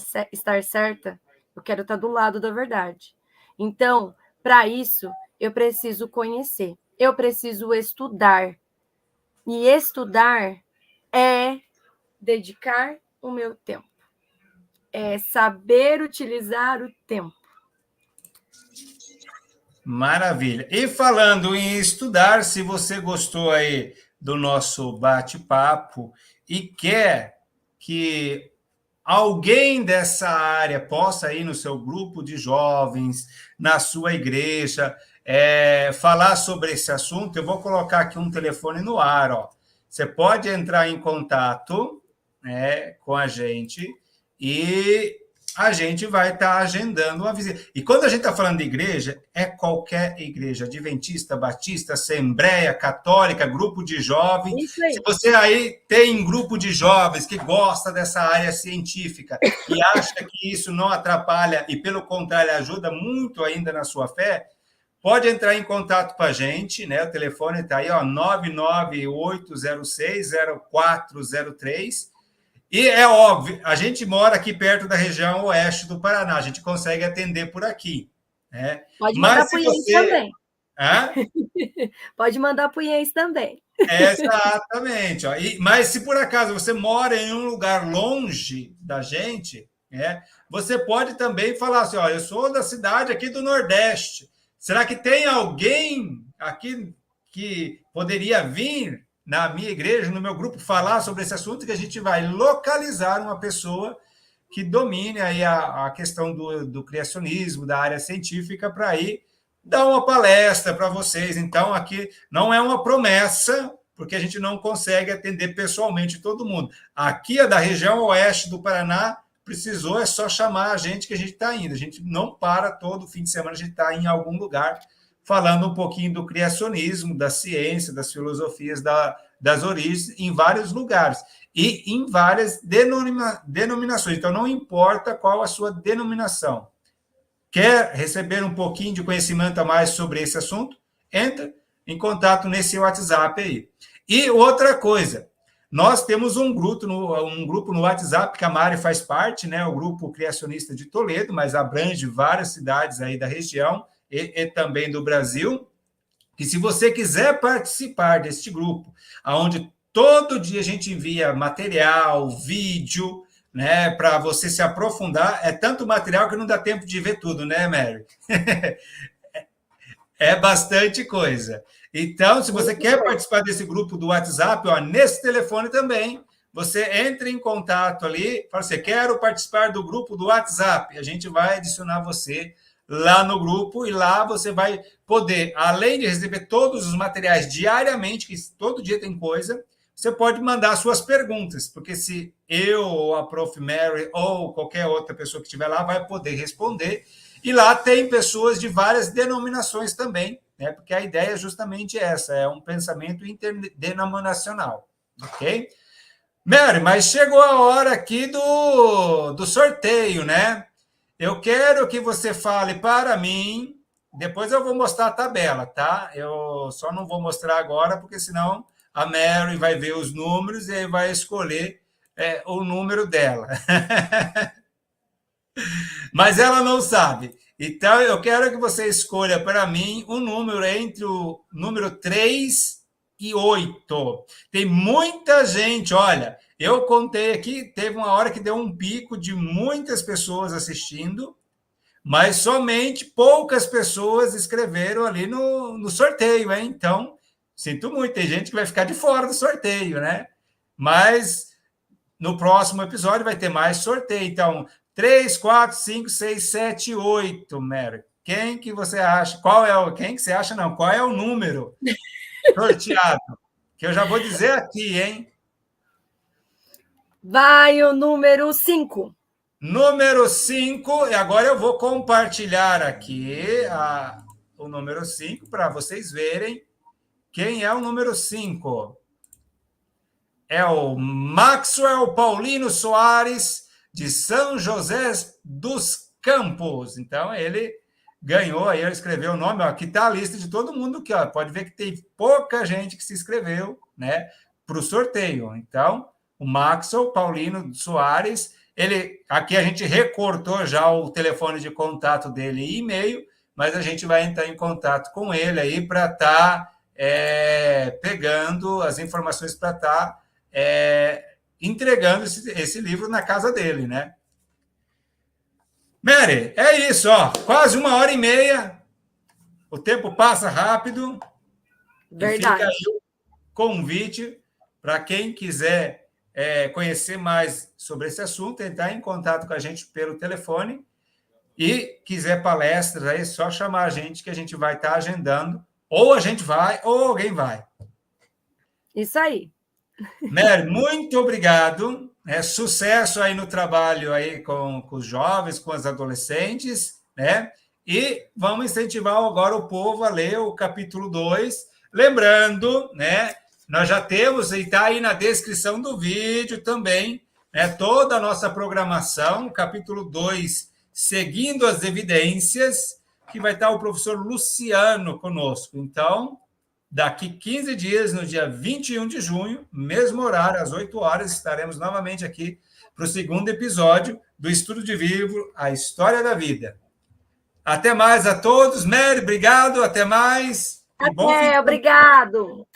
certa, eu quero estar do lado da verdade. Então, para isso, eu preciso conhecer, eu preciso estudar. E estudar é dedicar o meu tempo, é saber utilizar o tempo. Maravilha. E falando em estudar, se você gostou aí do nosso bate-papo e quer que alguém dessa área possa ir no seu grupo de jovens, na sua igreja, falar sobre esse assunto, eu vou colocar aqui um telefone no ar. Ó. Você pode entrar em contato, né, com a gente e a gente vai estar agendando uma visita. E quando a gente está falando de igreja, é qualquer igreja, adventista, batista, assembleia, católica, grupo de jovens. Isso aí. Se você aí tem grupo de jovens que gosta dessa área científica e acha que isso não atrapalha e, pelo contrário, ajuda muito ainda na sua fé, pode entrar em contato com a gente, né? O telefone está aí, ó, 998060403. E é óbvio, a gente mora aqui perto da região oeste do Paraná, a gente consegue atender por aqui. Né? Pode mandar para o IENS também. Hã? Pode mandar para o IENS também. Exatamente. Ó. Mas se por acaso você mora em um lugar longe da gente, você pode também falar assim, ó, eu sou da cidade aqui do Nordeste. Será que tem alguém aqui que poderia vir na minha igreja, no meu grupo, falar sobre esse assunto, que a gente vai localizar uma pessoa que domine aí a questão do criacionismo, da área científica, para ir dar uma palestra para vocês. Então, aqui não é uma promessa, porque a gente não consegue atender pessoalmente todo mundo. Aqui é da região oeste do Paraná, precisou, é só chamar a gente que a gente está indo. A gente não para todo fim de semana, a gente está em algum lugar falando um pouquinho do criacionismo, da ciência, das filosofias, das origens, em vários lugares e em várias denominações. Então, não importa qual a sua denominação. Quer receber um pouquinho de conhecimento a mais sobre esse assunto? Entra em contato nesse WhatsApp aí. E outra coisa, nós temos um grupo no WhatsApp que a Mari faz parte, né? O Grupo Criacionista de Toledo, mas abrange várias cidades aí da região e também do Brasil. Que se você quiser participar deste grupo, onde todo dia a gente envia material, vídeo, né, para você se aprofundar, é tanto material que não dá tempo de ver tudo, né, Mary? É bastante coisa. Então, se você quer participar desse grupo do WhatsApp, ó, nesse telefone também, você entra em contato ali, fala assim, quero participar do grupo do WhatsApp. A gente vai adicionar você lá no grupo e lá você vai poder, além de receber todos os materiais diariamente, que todo dia tem coisa, você pode mandar suas perguntas, porque se eu ou a Prof. Mary ou qualquer outra pessoa que estiver lá vai poder responder. E lá tem pessoas de várias denominações também, né? Porque a ideia é justamente essa, é um pensamento interdenominacional, ok? Mary, mas chegou a hora aqui do sorteio, né? Eu quero que você fale para mim, depois eu vou mostrar a tabela, tá? Eu só não vou mostrar agora, porque senão a Mary vai ver os números e aí vai escolher o número dela. Mas ela não sabe. Então, eu quero que você escolha para mim um número entre o número 3 e 8. Tem muita gente, olha, eu contei aqui, teve uma hora que deu um pico de muitas pessoas assistindo, mas somente poucas pessoas escreveram ali no sorteio, hein? Então, sinto muito, tem gente que vai ficar de fora do sorteio, né? Mas no próximo episódio vai ter mais sorteio. Então, 3, 4, 5, 6, 7, 8, Mary. Quem que você acha? Quem que você acha, não? Qual é o número sorteado? Que eu já vou dizer aqui, hein? Vai o número 5. Número 5, e agora eu vou compartilhar aqui o número 5 para vocês verem quem é o número 5. É o Maxwell Paulino Soares, de São José dos Campos. Então, ele ganhou, aí ele escreveu o nome, ó, aqui está a lista de todo mundo aqui, ó, pode ver que tem pouca gente que se inscreveu, né, para o sorteio. Então, o Maxwell Paulino Soares, aqui a gente recortou já o telefone de contato dele e e-mail, mas a gente vai entrar em contato com ele aí para estar pegando as informações para estar entregando esse livro na casa dele, né? Mary, é isso, ó, quase 1h30, o tempo passa rápido. Verdade. E fica aí o convite para quem quiser conhecer mais sobre esse assunto, entrar em contato com a gente pelo telefone e quiser palestras, aí é só chamar a gente que a gente vai estar agendando, ou a gente vai, ou alguém vai. Isso aí. Mary, muito obrigado. Sucesso aí no trabalho aí com os jovens, com os adolescentes, né? E vamos incentivar agora o povo a ler o capítulo 2. Lembrando, né? Nós já temos, e está aí na descrição do vídeo também, né, toda a nossa programação, capítulo 2, Seguindo as Evidências, que vai estar o professor Luciano conosco. Então, daqui 15 dias, no dia 21 de junho, mesmo horário, às 8 horas, estaremos novamente aqui para o segundo episódio do Estudo de Livro, A História da Vida. Até mais a todos. Mary, obrigado. Até mais. Até, obrigado.